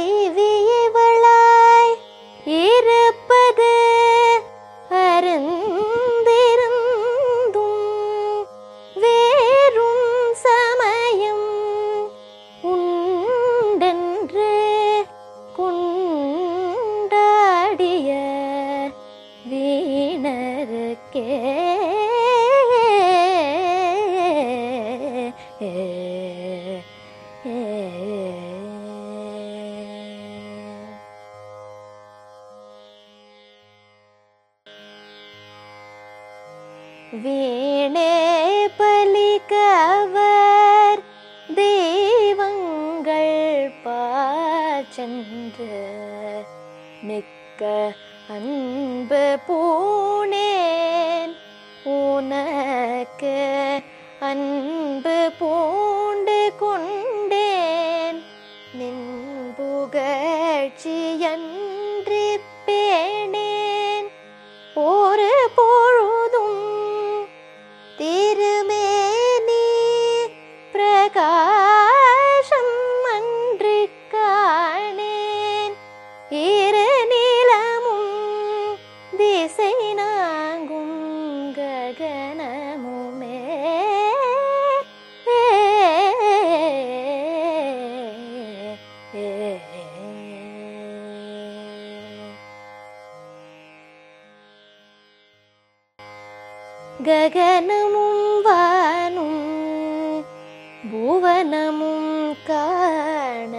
இருப்பது அருந்திருந்தும் வேறும் சமயம் உண்டென்று கொண்டாடிய வீணருக்கே வீணே பலிக்கவர் தெய்வங்கள் பாச்சென்று மிக்க அன்பு பூணேன் உனக்கு அன்பு பூண்டு கொண்டேன் நின் புகழ்ச்சியன்றி பேணேன் ஒரு பொழுதும் திருமேனி பிரகாசம் அன்று காணேன் இரு நிலமும் திசை நாங்கும் ககனமுமே ககனமும் வானும் புவனமும் காண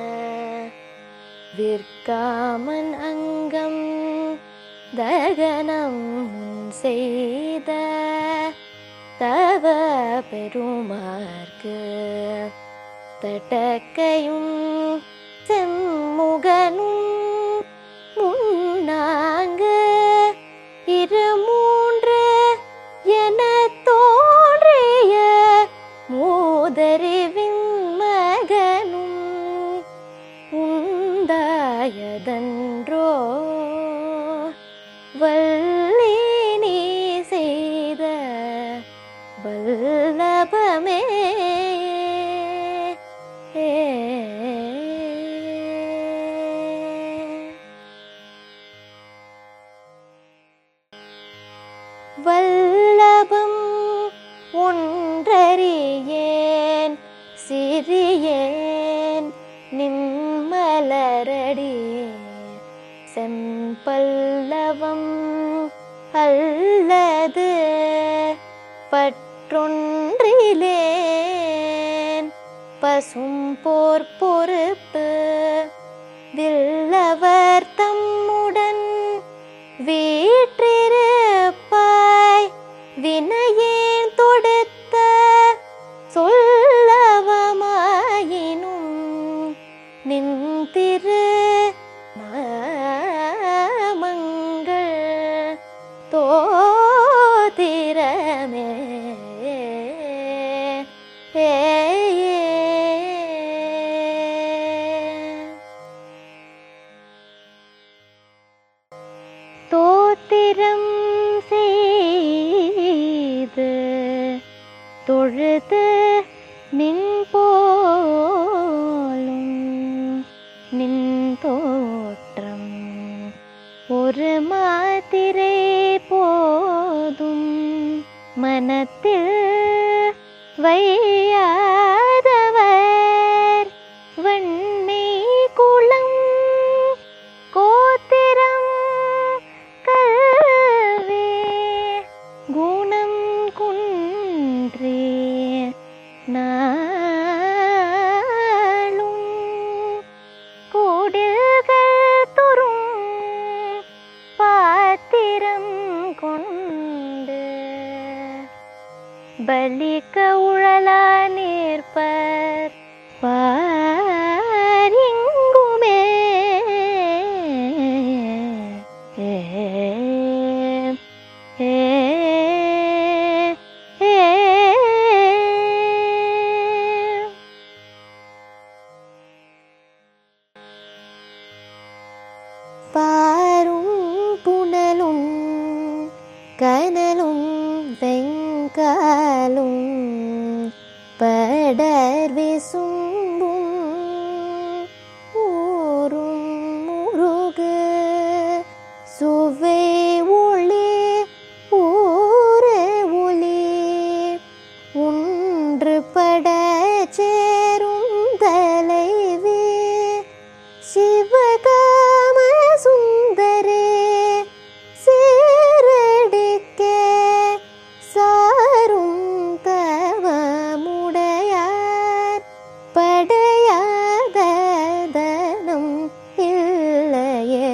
விற்காமன் அங்கம் தகனம் செய்த தவ பெருமார்க்கு தட்டக்கையும் செம்முகனும் முன்னாங்கு இருமூன்று என தோன்றிய மூதறிவின் மகனும் உண்டாயதன்றோ வள்ளி நீ செய்த வல்லபமே வல்லபம் ஒன்றறியேன் சிறியேன் நின்மலரடி செம்பல்லவம் அல்லது பற்றொன்றிலேன் பசும் போர் பொறுப்பு வில்லவர் தம்முடன் வீற்றிருப்பாய் வினையேன் தொடுத்த சொல்லவமாயினும் நின் திரு நாமங்கள் தோதிரமே. தோத்திரம் செய்து தொழுது நின் போலும் நின் தோற்றம் ஒரு மாத்திரை போதும் மனத்தில் வையாதவர் வன்மை குலம் கோத்திரம் கல்வி குணம் குன்றே நாளும் கூடில்கள் துறும் பாத்திரம் கொண்டு பலிக்க உழலா நிற்பர் பாரிங்குமே. பாரும் புனலும் கனலும் வெங்காலும் படர் விசும்பும் ஊரும் முருகு சுவை ஒளி ஊரே ஒளி ஒன்று பட சேரும் தலைவி சிவகாம சுந்தரே சேரடிக்க சாரும் தவமுடையார் படையாத தனம் இல்லையே.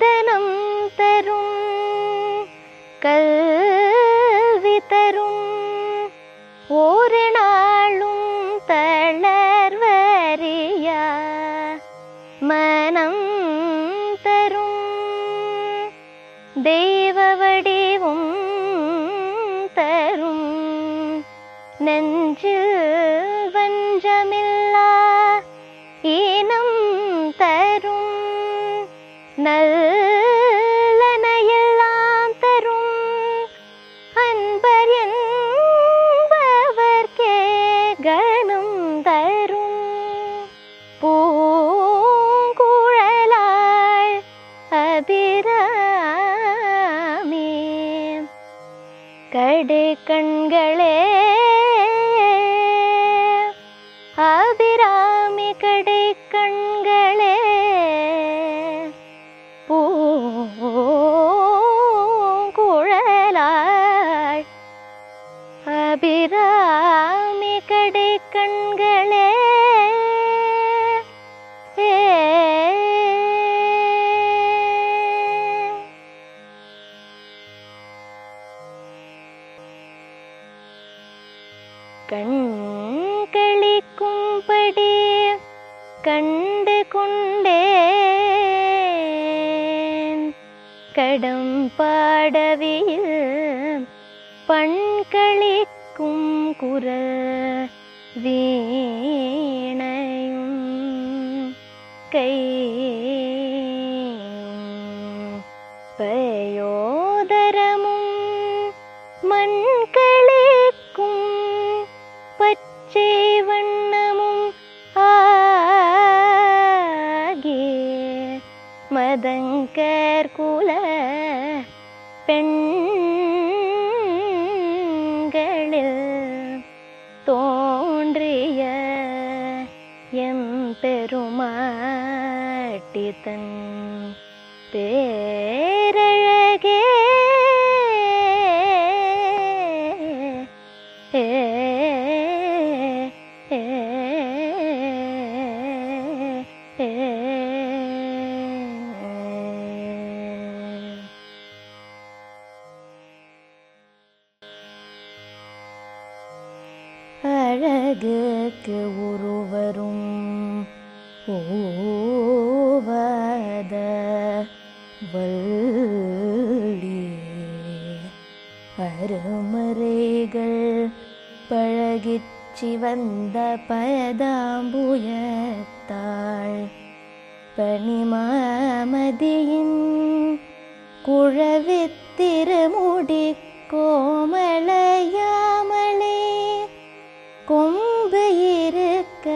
தனம் தரும் கல்வி தரும் ஒரு நாளும் தளர்வறியா மனம் தரும் தெய்வ வடிவும் தரும் நெஞ்சில் வஞ்சமில்லா ஈனம் தரும் நல்லனையெல்லாம் தரும் அன்பர் என்பவர்க்கே கணம் தரும் பூங்குழலாள் அபிராமி கடை கண்களே அபிராமி கடை கண்களே பூங்குழலாள் அபிராமி கடை கண்களே. கண் களிக்கும்படி கண்டு கொண்டேன் கடம் பாடவியில் பண்களிக்கும் குரல் வீணையும் கையும் பயோதரமும் மண்களிக்கும் பச்சை வண்ணமும் ஆகி மதங்கர் குல பெண்களில் தன் பேரழகே அழகுக்கு ஒருவரும் ஓவாத வள்ளி அருமறைகள் பழகிச்சி வந்த பதாம்புயத்தாள் பனிமாமதியின் குழவித்திருமுடி கோமளையாமலே கொம்பு இருக்க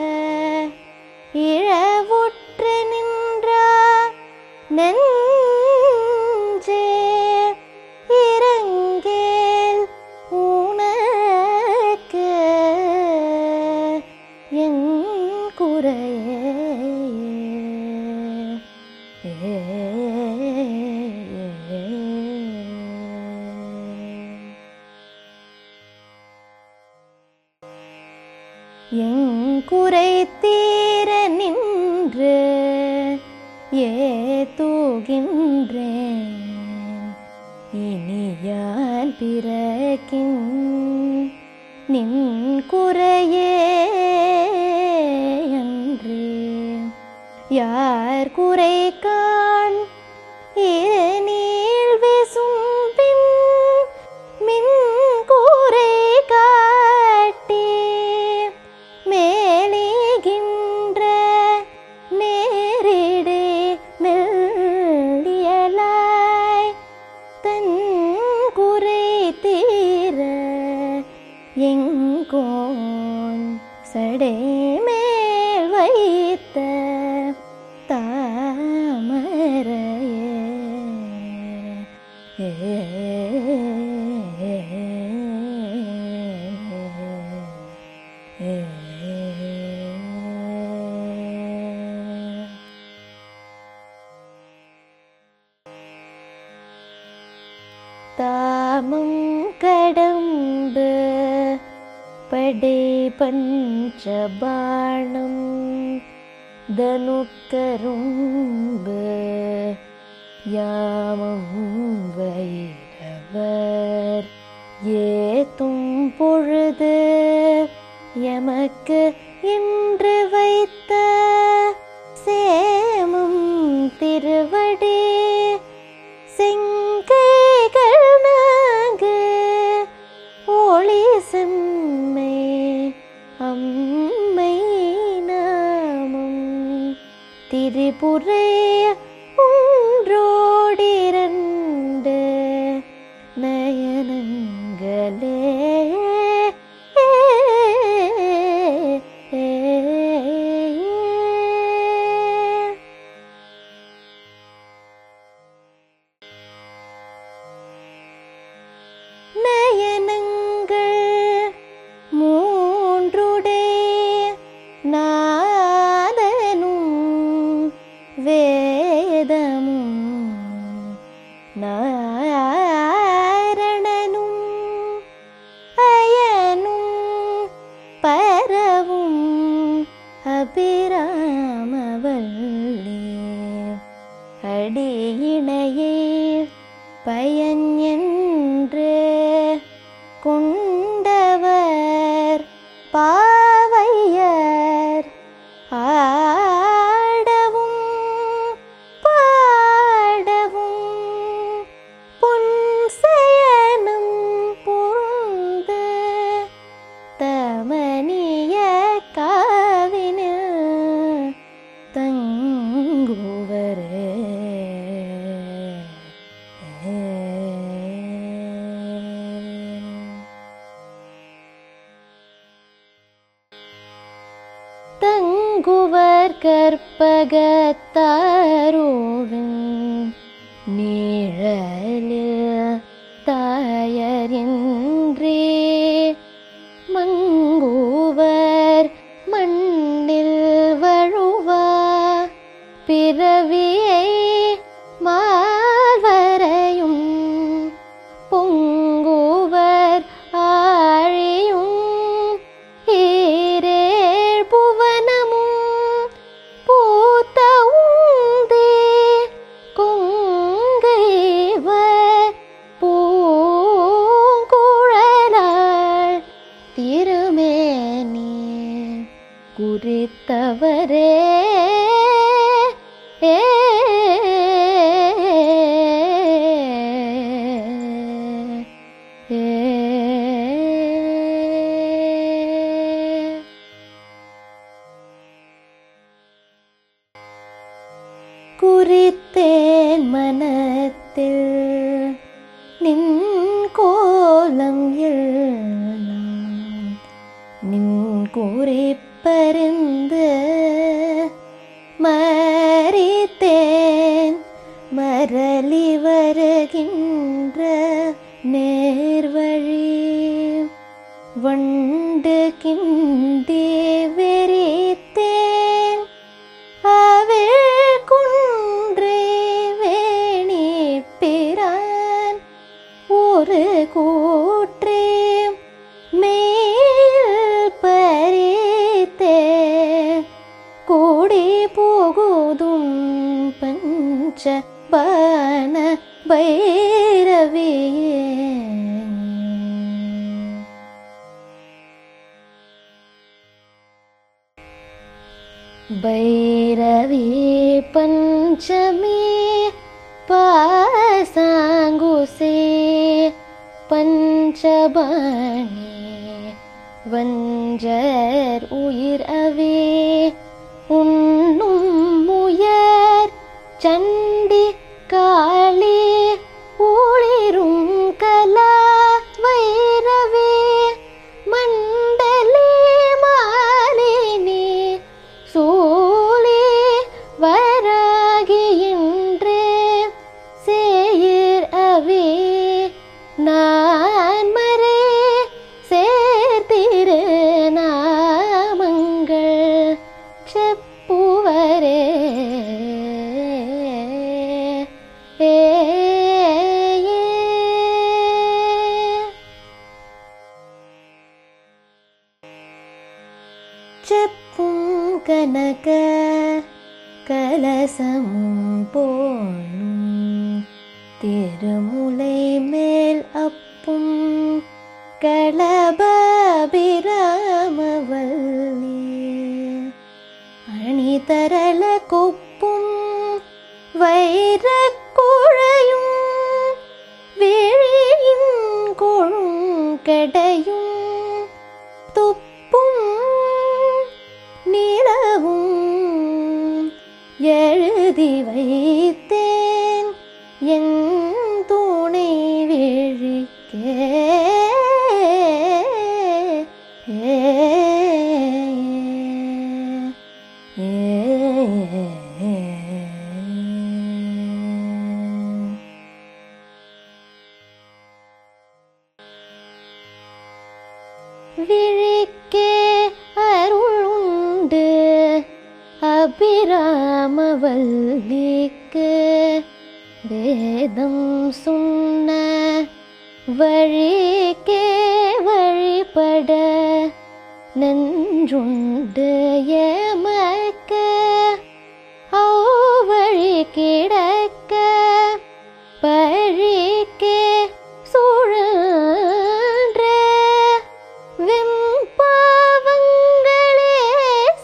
இழவுற்று நின்றார் நெஞ்சே இரங்கேல் உனக்கு என் குறையே எங்குறை தீர நின்று ஏத்துகின்றேன் இனியான் பிறக்கின் நின் குறையே அன்றே யார் குறை காண் நீள் விசும்பின் மின் கூரை காட்டி மேலிகின்ற நேரிடே மெல்லியலாய் தன் குறை தீர எங்கோன் சடை மேல் வைத்த தாமரையே தாமம் கடம்பு படை பஞ்சபாணம் தனுக்கரும்பு யாமம் வைரவர் ஏத்தும் பொழுது எமக்கு இன்று வைத்த சேமம் திருவடி செங்கைகள் நாங்கு ஒளி செம்மை அம்மை நாமம் திரிபுரை ஒன்றோடிரண்டு நயனங்களே நாரணனும் அயனும் பரவும் அபிராமவல்லி அடியிணையே பயன் என்று கொண்டவர் பாவையர் ஆடவும் பாடவும் பொன்சயனம் பொந்து தமனிய காவினில் தங்குவரே தங்குவர் கற்பகத்தாரோவின் நீழலில் தாயரின்றே மங்குவர் மண்ணில் வழுவா பிறவி குறித்தவரே குறித்தேன் மனத்தில் நின் கோலம் எல்லாம் நின் குறிப்பறிந்து மறித்தேன் மரளி வருகின்ற நேர்வழி வண்டு கிண்டி வெறித்தேன் அவிழ் குன்றே வேணி பிரான் ஒரு கூற்றே மேல் பறித்தே கூடி போகுதும் பஞ்ச பான பைரவியே பைரவி பஞ்சமி பாசாங்குசே பஞ்சபாணி வஞ்சர் உயிர் அவே உண்ணும் முயர் சண்டி காளி ஊழிரும் கலா வைரவே மண்டலே மாலினி சூழி வராகி என்று சேயிர் அவே நான் மறை சேர்த்திரு நாமங்கள் செப்புவரே செப்பும் கனக கலசமும் போலும் திருமுலை மேல் அப்பும் களபபிராமவல்லி அணி தரள கொப்பும் வைரக் குழையும் விழியின் கொழும் கடையும் துப்பும் நிலவும் எழுதி வைத்தேன் என் துணை விழிக்கே விழிக்கே அருளுண்டு அபிராமவல்லிக்கு வேதம் சொன்ன வழிக்கே வழிபட நன்றுண்டு எமக்கு அவ்வழி கிடக்க பழிக்கே சூழன்ற வெம்பாவங்களே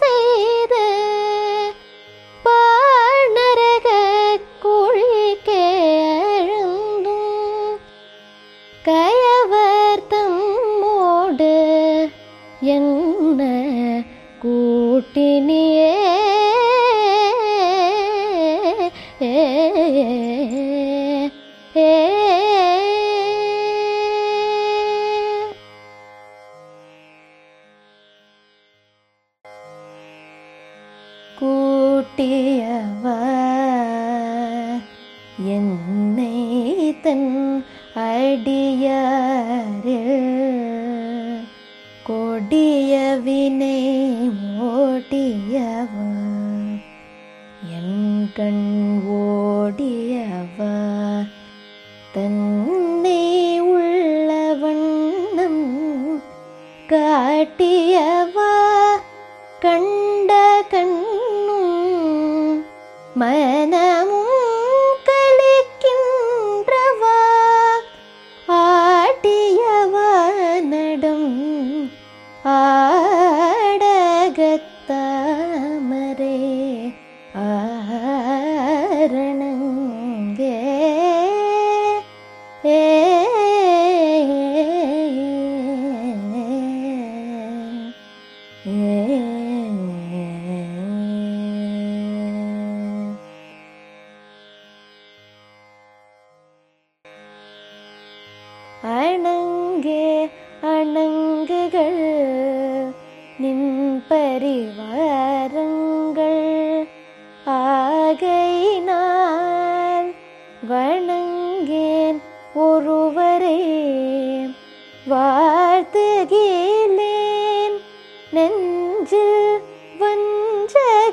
செய்து பாழ்நரக குழிக்கே அழுந்தும் கயவர்த்தம் மோடு என்ன கூட்டினியே கூட்டியவ என்னை தன் அடியாரில் கொடிய வினை ஓடியவ என் கண் ஓடியவ தன்னை உள்ள வண்ணம் காட்டியவ கண்ட கண்ணும் மனமும் கலிக்கின்றவா ஆட்டியவ நடம் ஆடகத்த அணங்கே அணங்குகள் நின் பரிவாரங்கள் ஆகையினால் வணங்கேன் ஒருவரே வாழ்த்துகிலேன் நெஞ்சில் வஞ்சகரோடு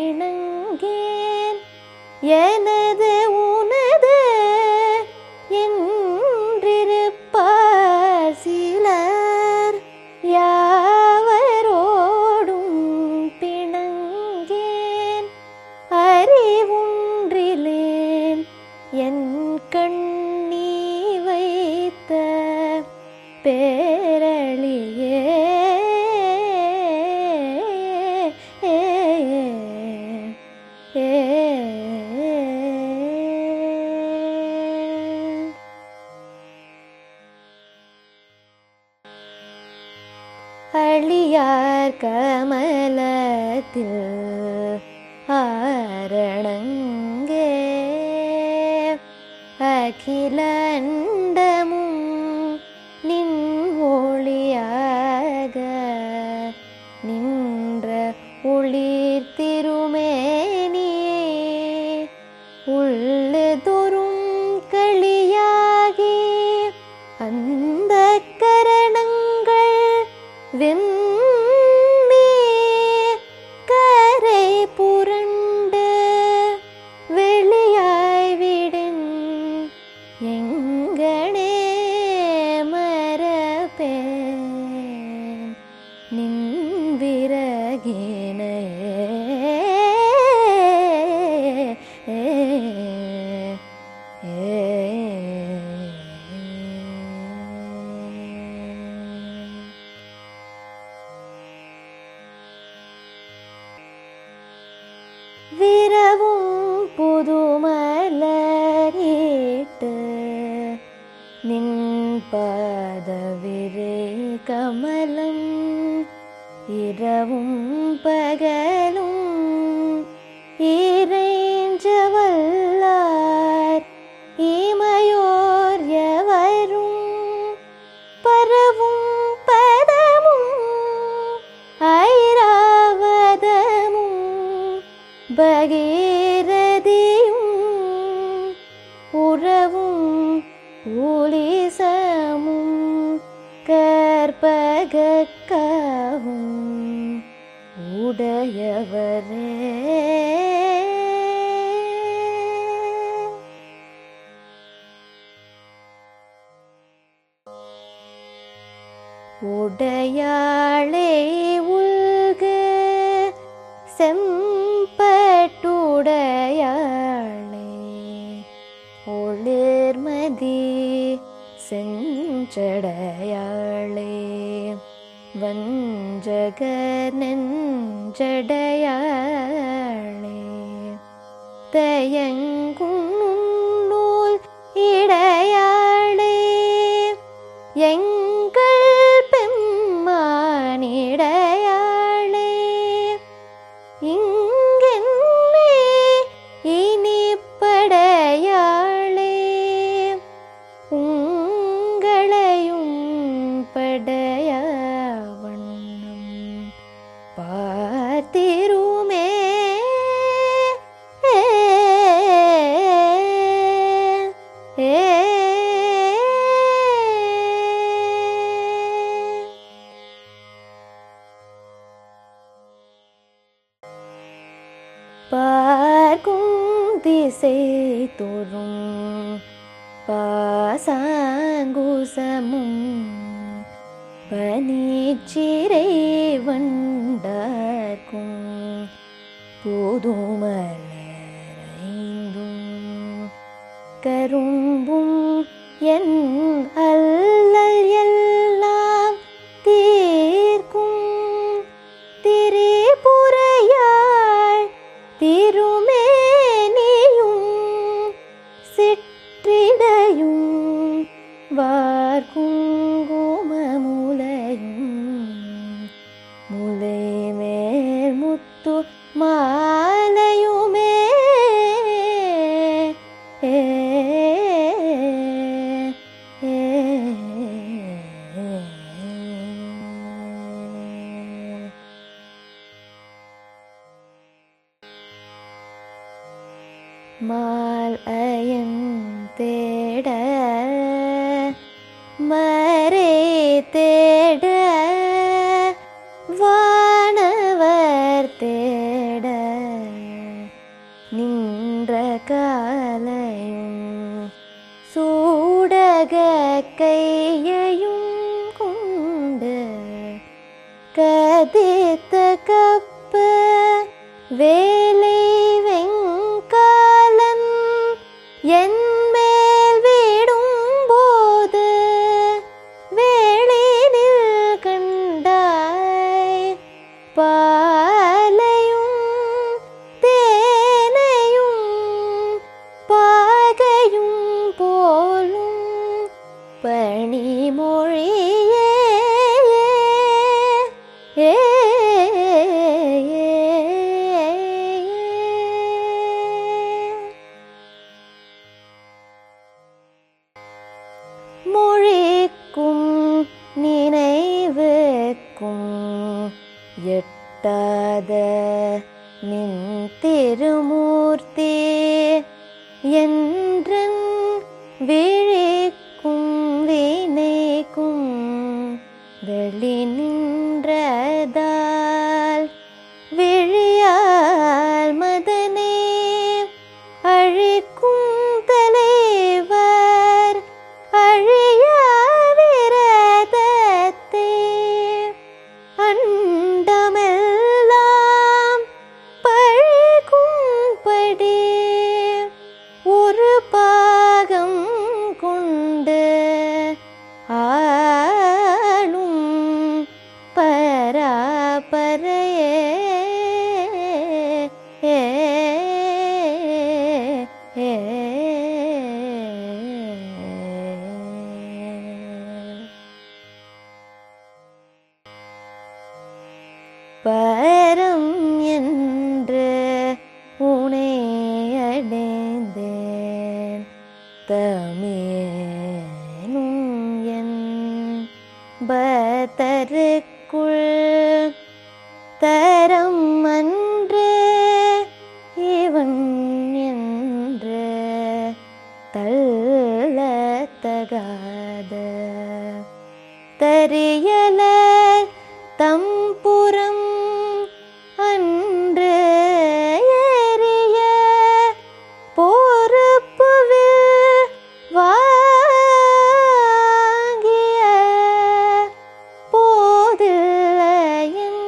இணங்கேன் எனது உனது என்றிருப்பார் சிலர் யாவரோடும் பிணங்கேன் அறிவுன்றிலேன் என் கண்ணி வைத்த பேரழியே அழியார் கமலத்தில் ஆரணங்கே அகில அண்டமும் நின் ஒளியாக நின்ற ஒளிர் திருமேனியே உள்ளதொரும் களியாகி அந்த கரணங்கள் வெம்மீ கரை புரண்டு வெளியாய் விடன் எங்கனே மரபேன் நின் விரகினை விரவும் புதுமலரிட்டு நின் பாதவிரே கமலம் இரவும் பகலும் இறைஞ்சவல்லார் இமையோர் எவரும் பரவும் பதமும் ஐராவதமும் பகீரதியும் உறவும் உலிசமும் கற்பகக்காவும் உடையவரே உடையாளே உள்க செம்பட்டுடையாளே ஒளிர்மதி செஞ்சடையாளே வஞ்சகர் நெஞ்சடையாளே தயங்கும் நூல் இடையாளே எங்கள் பெம்மானிடையாளே இங்கென்னே இனிப்படையாளே உங்களையும் படைய வண்ணம் பார்த்திருமே பார்க்கும் திசை தோறும் பாசாங்குசமும் பனிச்சிறை வண்டார்க்கும் புதுமலரைந்தும் கரும்பும் என் அல்லல் எல்லாம் தீர்க்கும் திரிபுரையாள் திருமேனியும் சிற்றிடையும் வார்குங்குமமுலையும் மால் அயன் தேட மறை தேட வானவர் தேட நின்ற காலையும் சூடக கையையும் கொண்டு கதித்த கப்ப வேலை வெங்காலன் என் மேல் விடும்போது வேளினில் கண்டாய் பாலையும் தேனையும் பாகையும் போலும் பணிமொழியே மொழிக்கும் நினைவுக்கும் எட்டாத நின் திருமூர்த்தி என்றன் விழிக்கும் வினைக்கும் வெளி நின்றதால் விழியால் மதனே அழிக்கும் தலைவர் அழியா விரதத்தை அண்டமெல்லாம் பழிக்கும்படி ஒரு பாகம் கொண்டு ஆளும் பராபரையே பரம் என்று உனை அடைந்தேன் தமியேனும் என் பதருக்குள் தரம் அன்று இவன் என்று தள்ளத்தகாத தரியல தம்புரம் அன்று எரிய பொறுப்புவில் வாங்கிய போதில்லையின்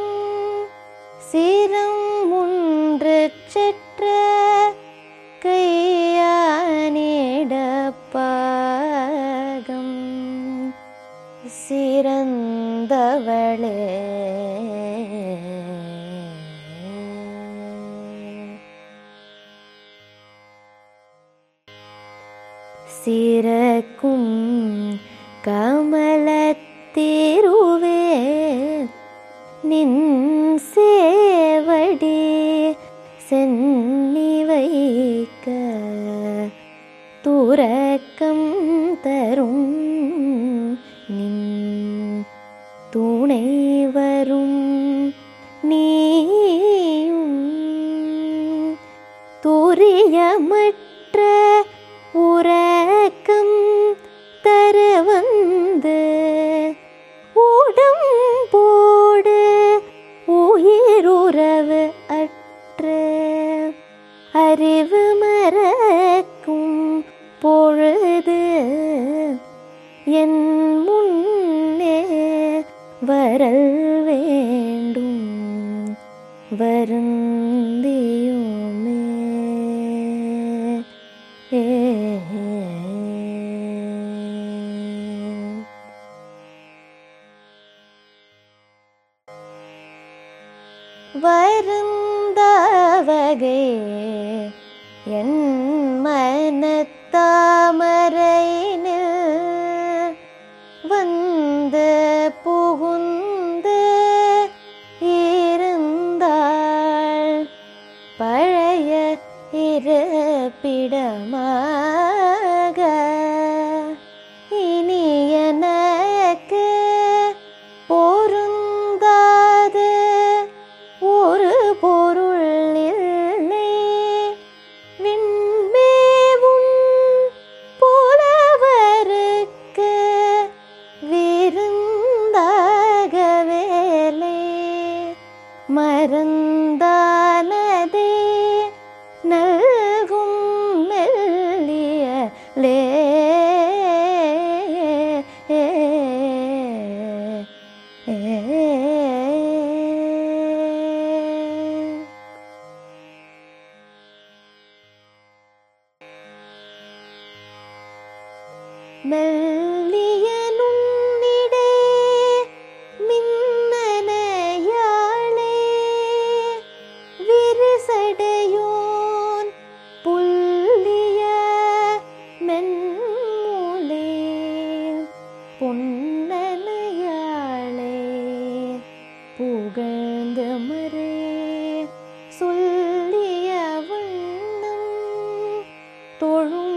சிரம் ஒன்று செற்ற கையானிடப்பாகம் சிறந்தவளே சிறக்கும் கமலத்திருவே நின் சேவடி சென்னி வைக்க துறக்கம் தரும் நின் துணை வரும் நீயும் துரியமற்ற உறக்கம் தரவந்து உடம்போடு உயிருறவு அற்ற அறிவு மறக்கும் பொழுது என் முன்னே வரல் வேண்டும் வருந்தியுமே வருந்தவகை என் மனத்தாமரையினில் வந்து புகுந்து இருந்தாள் பழைய இருப்பிடமாக இனி எனக்கு பொருந்தாது ஒரு பொருள் இல்லை மறந்தானதே நல்கும் மெல்லிய லே மெல்லிய நுண்ணிடே மின்னனையாளே விரிசடையோன் புல்லிய மென்மூலே பொன்னனையாளே புகழ்ந்து மறே சொல்லிய வண்ணம் தொழும்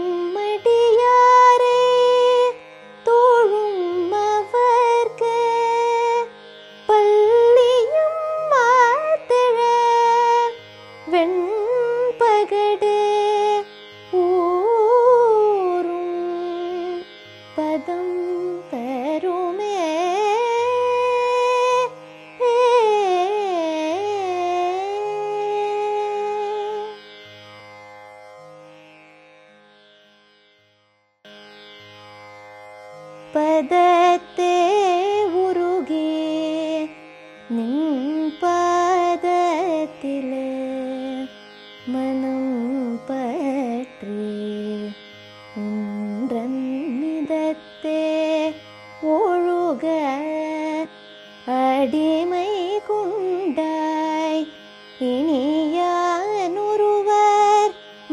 வெண்பகடே ஊரும் பதம் தருமே பதத்தே உருகே நின் பாதத்திலே மனம் பற்றி உன்றன் மிதத்தே ஒழுக அடிமை கொண்டாய் இனியானொருவர்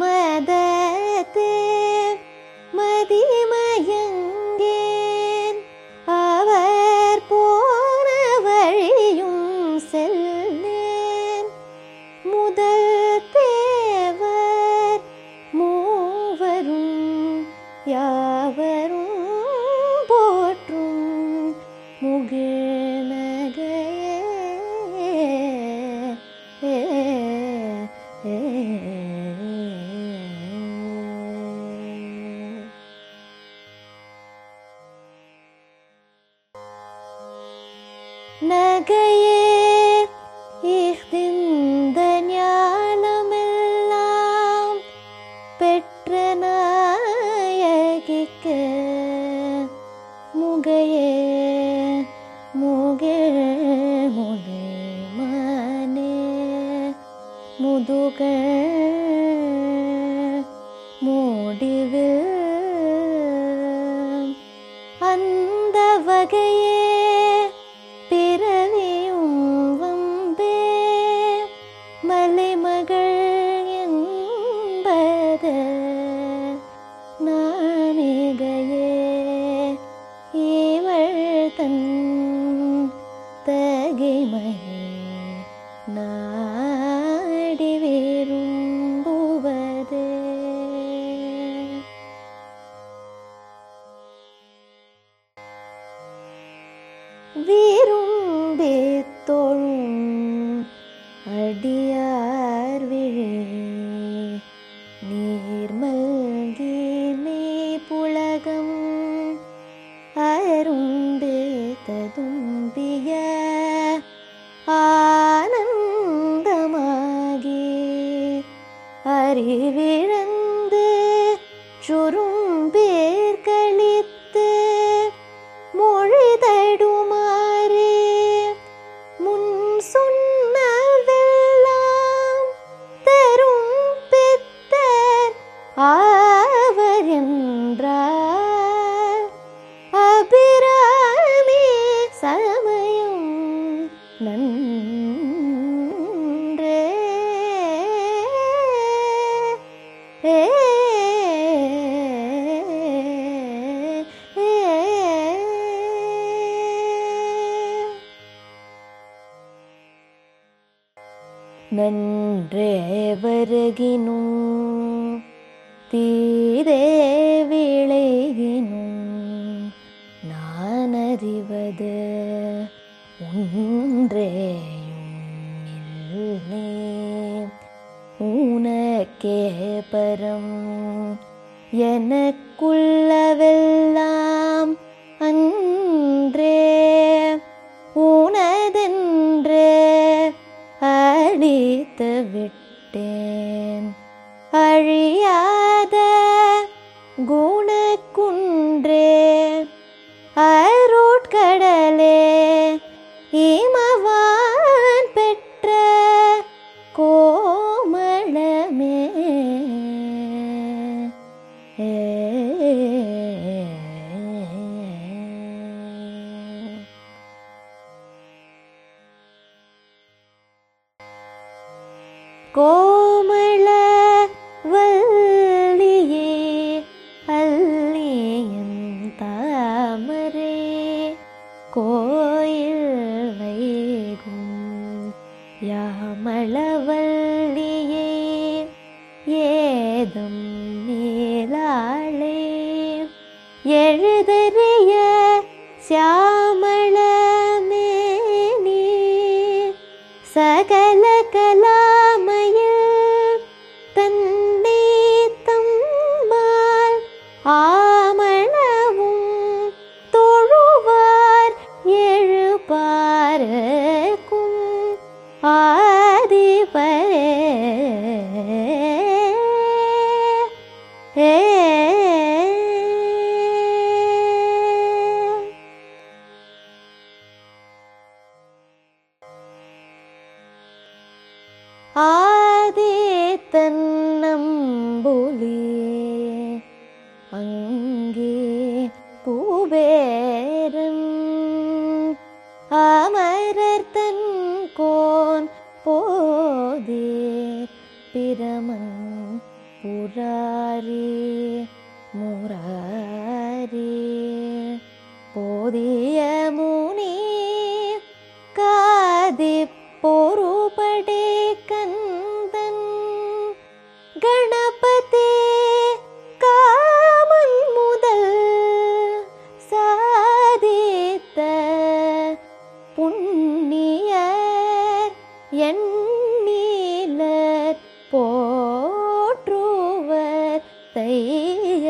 மதத்தே மதிமயங்கேன் அவர் போன வழியும் செல்லேன் முதல் தேவர் மூவரும் யாவரும் போற்றும் முகிழ்நகையே நகையே இஹ்திந்த ஞானமெல்லாம் பெற்ற நாயகிக்கு முகையே முகிழ் முனைமானே முதுகள் மூடிவில் அந்த வகையே பிறவியும் வம்பே மலைமகள் என்பது நாமிகையே இவள் தன் தகைமையை நாடி விரும்புவதே விரும்பித் தொழும் அடியார் விழி நீர்மல்கி புலகம் அருண்டு ததும்பிய ஆனந்தமாகி அறிவிழந்து சுரும்பேர் கழித்து மொழி தடுமாறே முன் சொன்னதெல்லாம் தரும் பித்தர் ஆவர் என்றார் அபிராமி சமயம் நன்றே நன்றே வருகினும் தீதே விளைகினும் நான் அறிவது ஒன்றேயும் இல்லே உனக்கே பரம் எனக்குள்ளவெல்லாம் அன்றே உனதென்றே வைத்து விட்டேன். அழியாத குணக்குன்றே அருட்கடலே இமவான் பெற்ற கோமளமே. கோமள வல்லியே அல்லியம் தாமரே கோயில் வைகும் யாமளவல்லியே ஏதம் நீலாளே எழுதறிய சியாமள மேனி சகல கலாமய தன்னை தம்மால் ஆமளவும் தொழுவார் எழுபார்க்கும் ஆதிபரே. ஆதி தன்னம்புலி அங்கே குபேரன் அமரர் தன் கோன் போதே பிரமன் புராரி முராரி போதிய முனி காதி பொறுபடே கந்தன் கணபதி காமன் முதல் சாதித்த புண்ணியர் எண்ணிலர் போற்றுவர் தையலையே.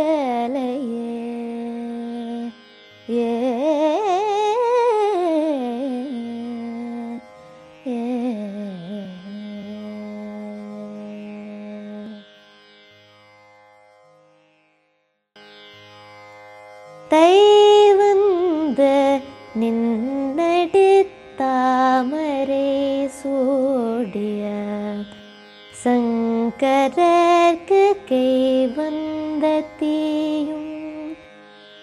தைவந்த நின்னடி தாமரை சூடிய சங்கரர்க்கு கை வந்த தீயும்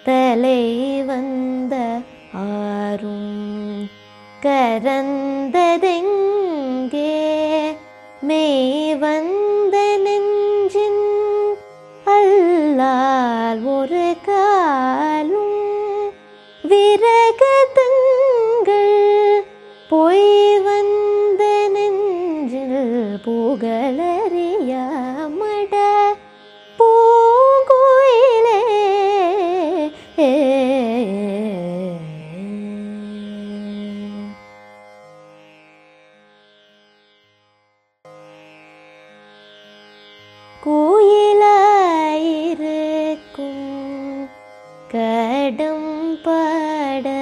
தலை வந்த ஆறும் கரந்ததெங்கே மெய் வந்த நெஞ்சின் அல்லால் ஒரு காலும் விரகதங்கள் பொய் வந்த நெஞ்சில் புகழறியாமட பூங்குயிலே. கோயிலாயிருக்கும் கடம் பாடவீடே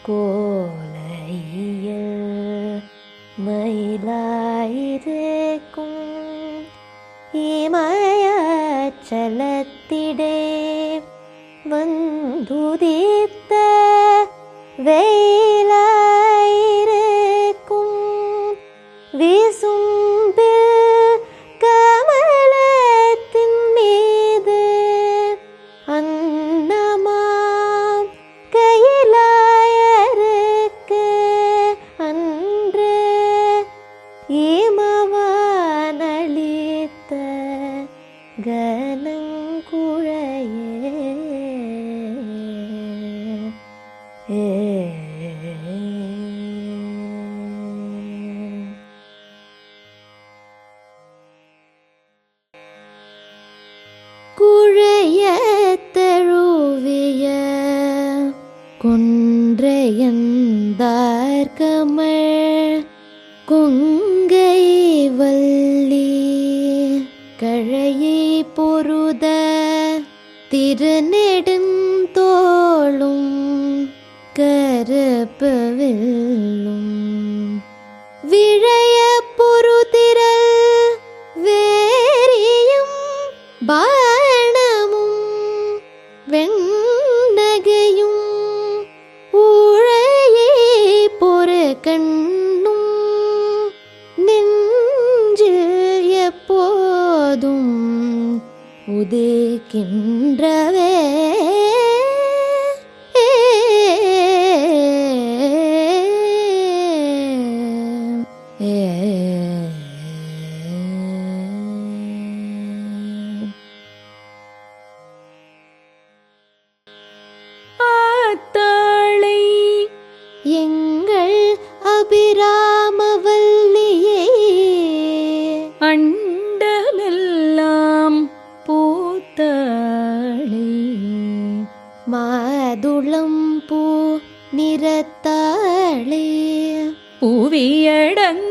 கோலையில் மயிலாயிருக்கும் இமயச்சலத்திடே வந்துதித்த வெயிலாயிருக்கும் விசும்பில் கமலத்தின் மீது அன்னமாம் கையிலாயருக்கு அன்று இமவானளித்த கனங்குழையே. குழையத்தழுவிய கொன்றையந்தார்கமழ் கொங்கை வள்ளி கழையை பொருத திருநெடுந்தோளும் கரப்பவில்லும் விழைய பொறுதிரல் வேரியும் பாணமும் வெண்ணகையும் ஊழையே பொறு கண்ணும் நெஞ்சில் எப்போதும் உதிக்கின்றவே ஆத்தாளை எங்கள் அபிராமவல்லியே அண்டமெல்லாம் பூத்தாளை மாதுளம் பூ நிறத்தாளே புவியடங்க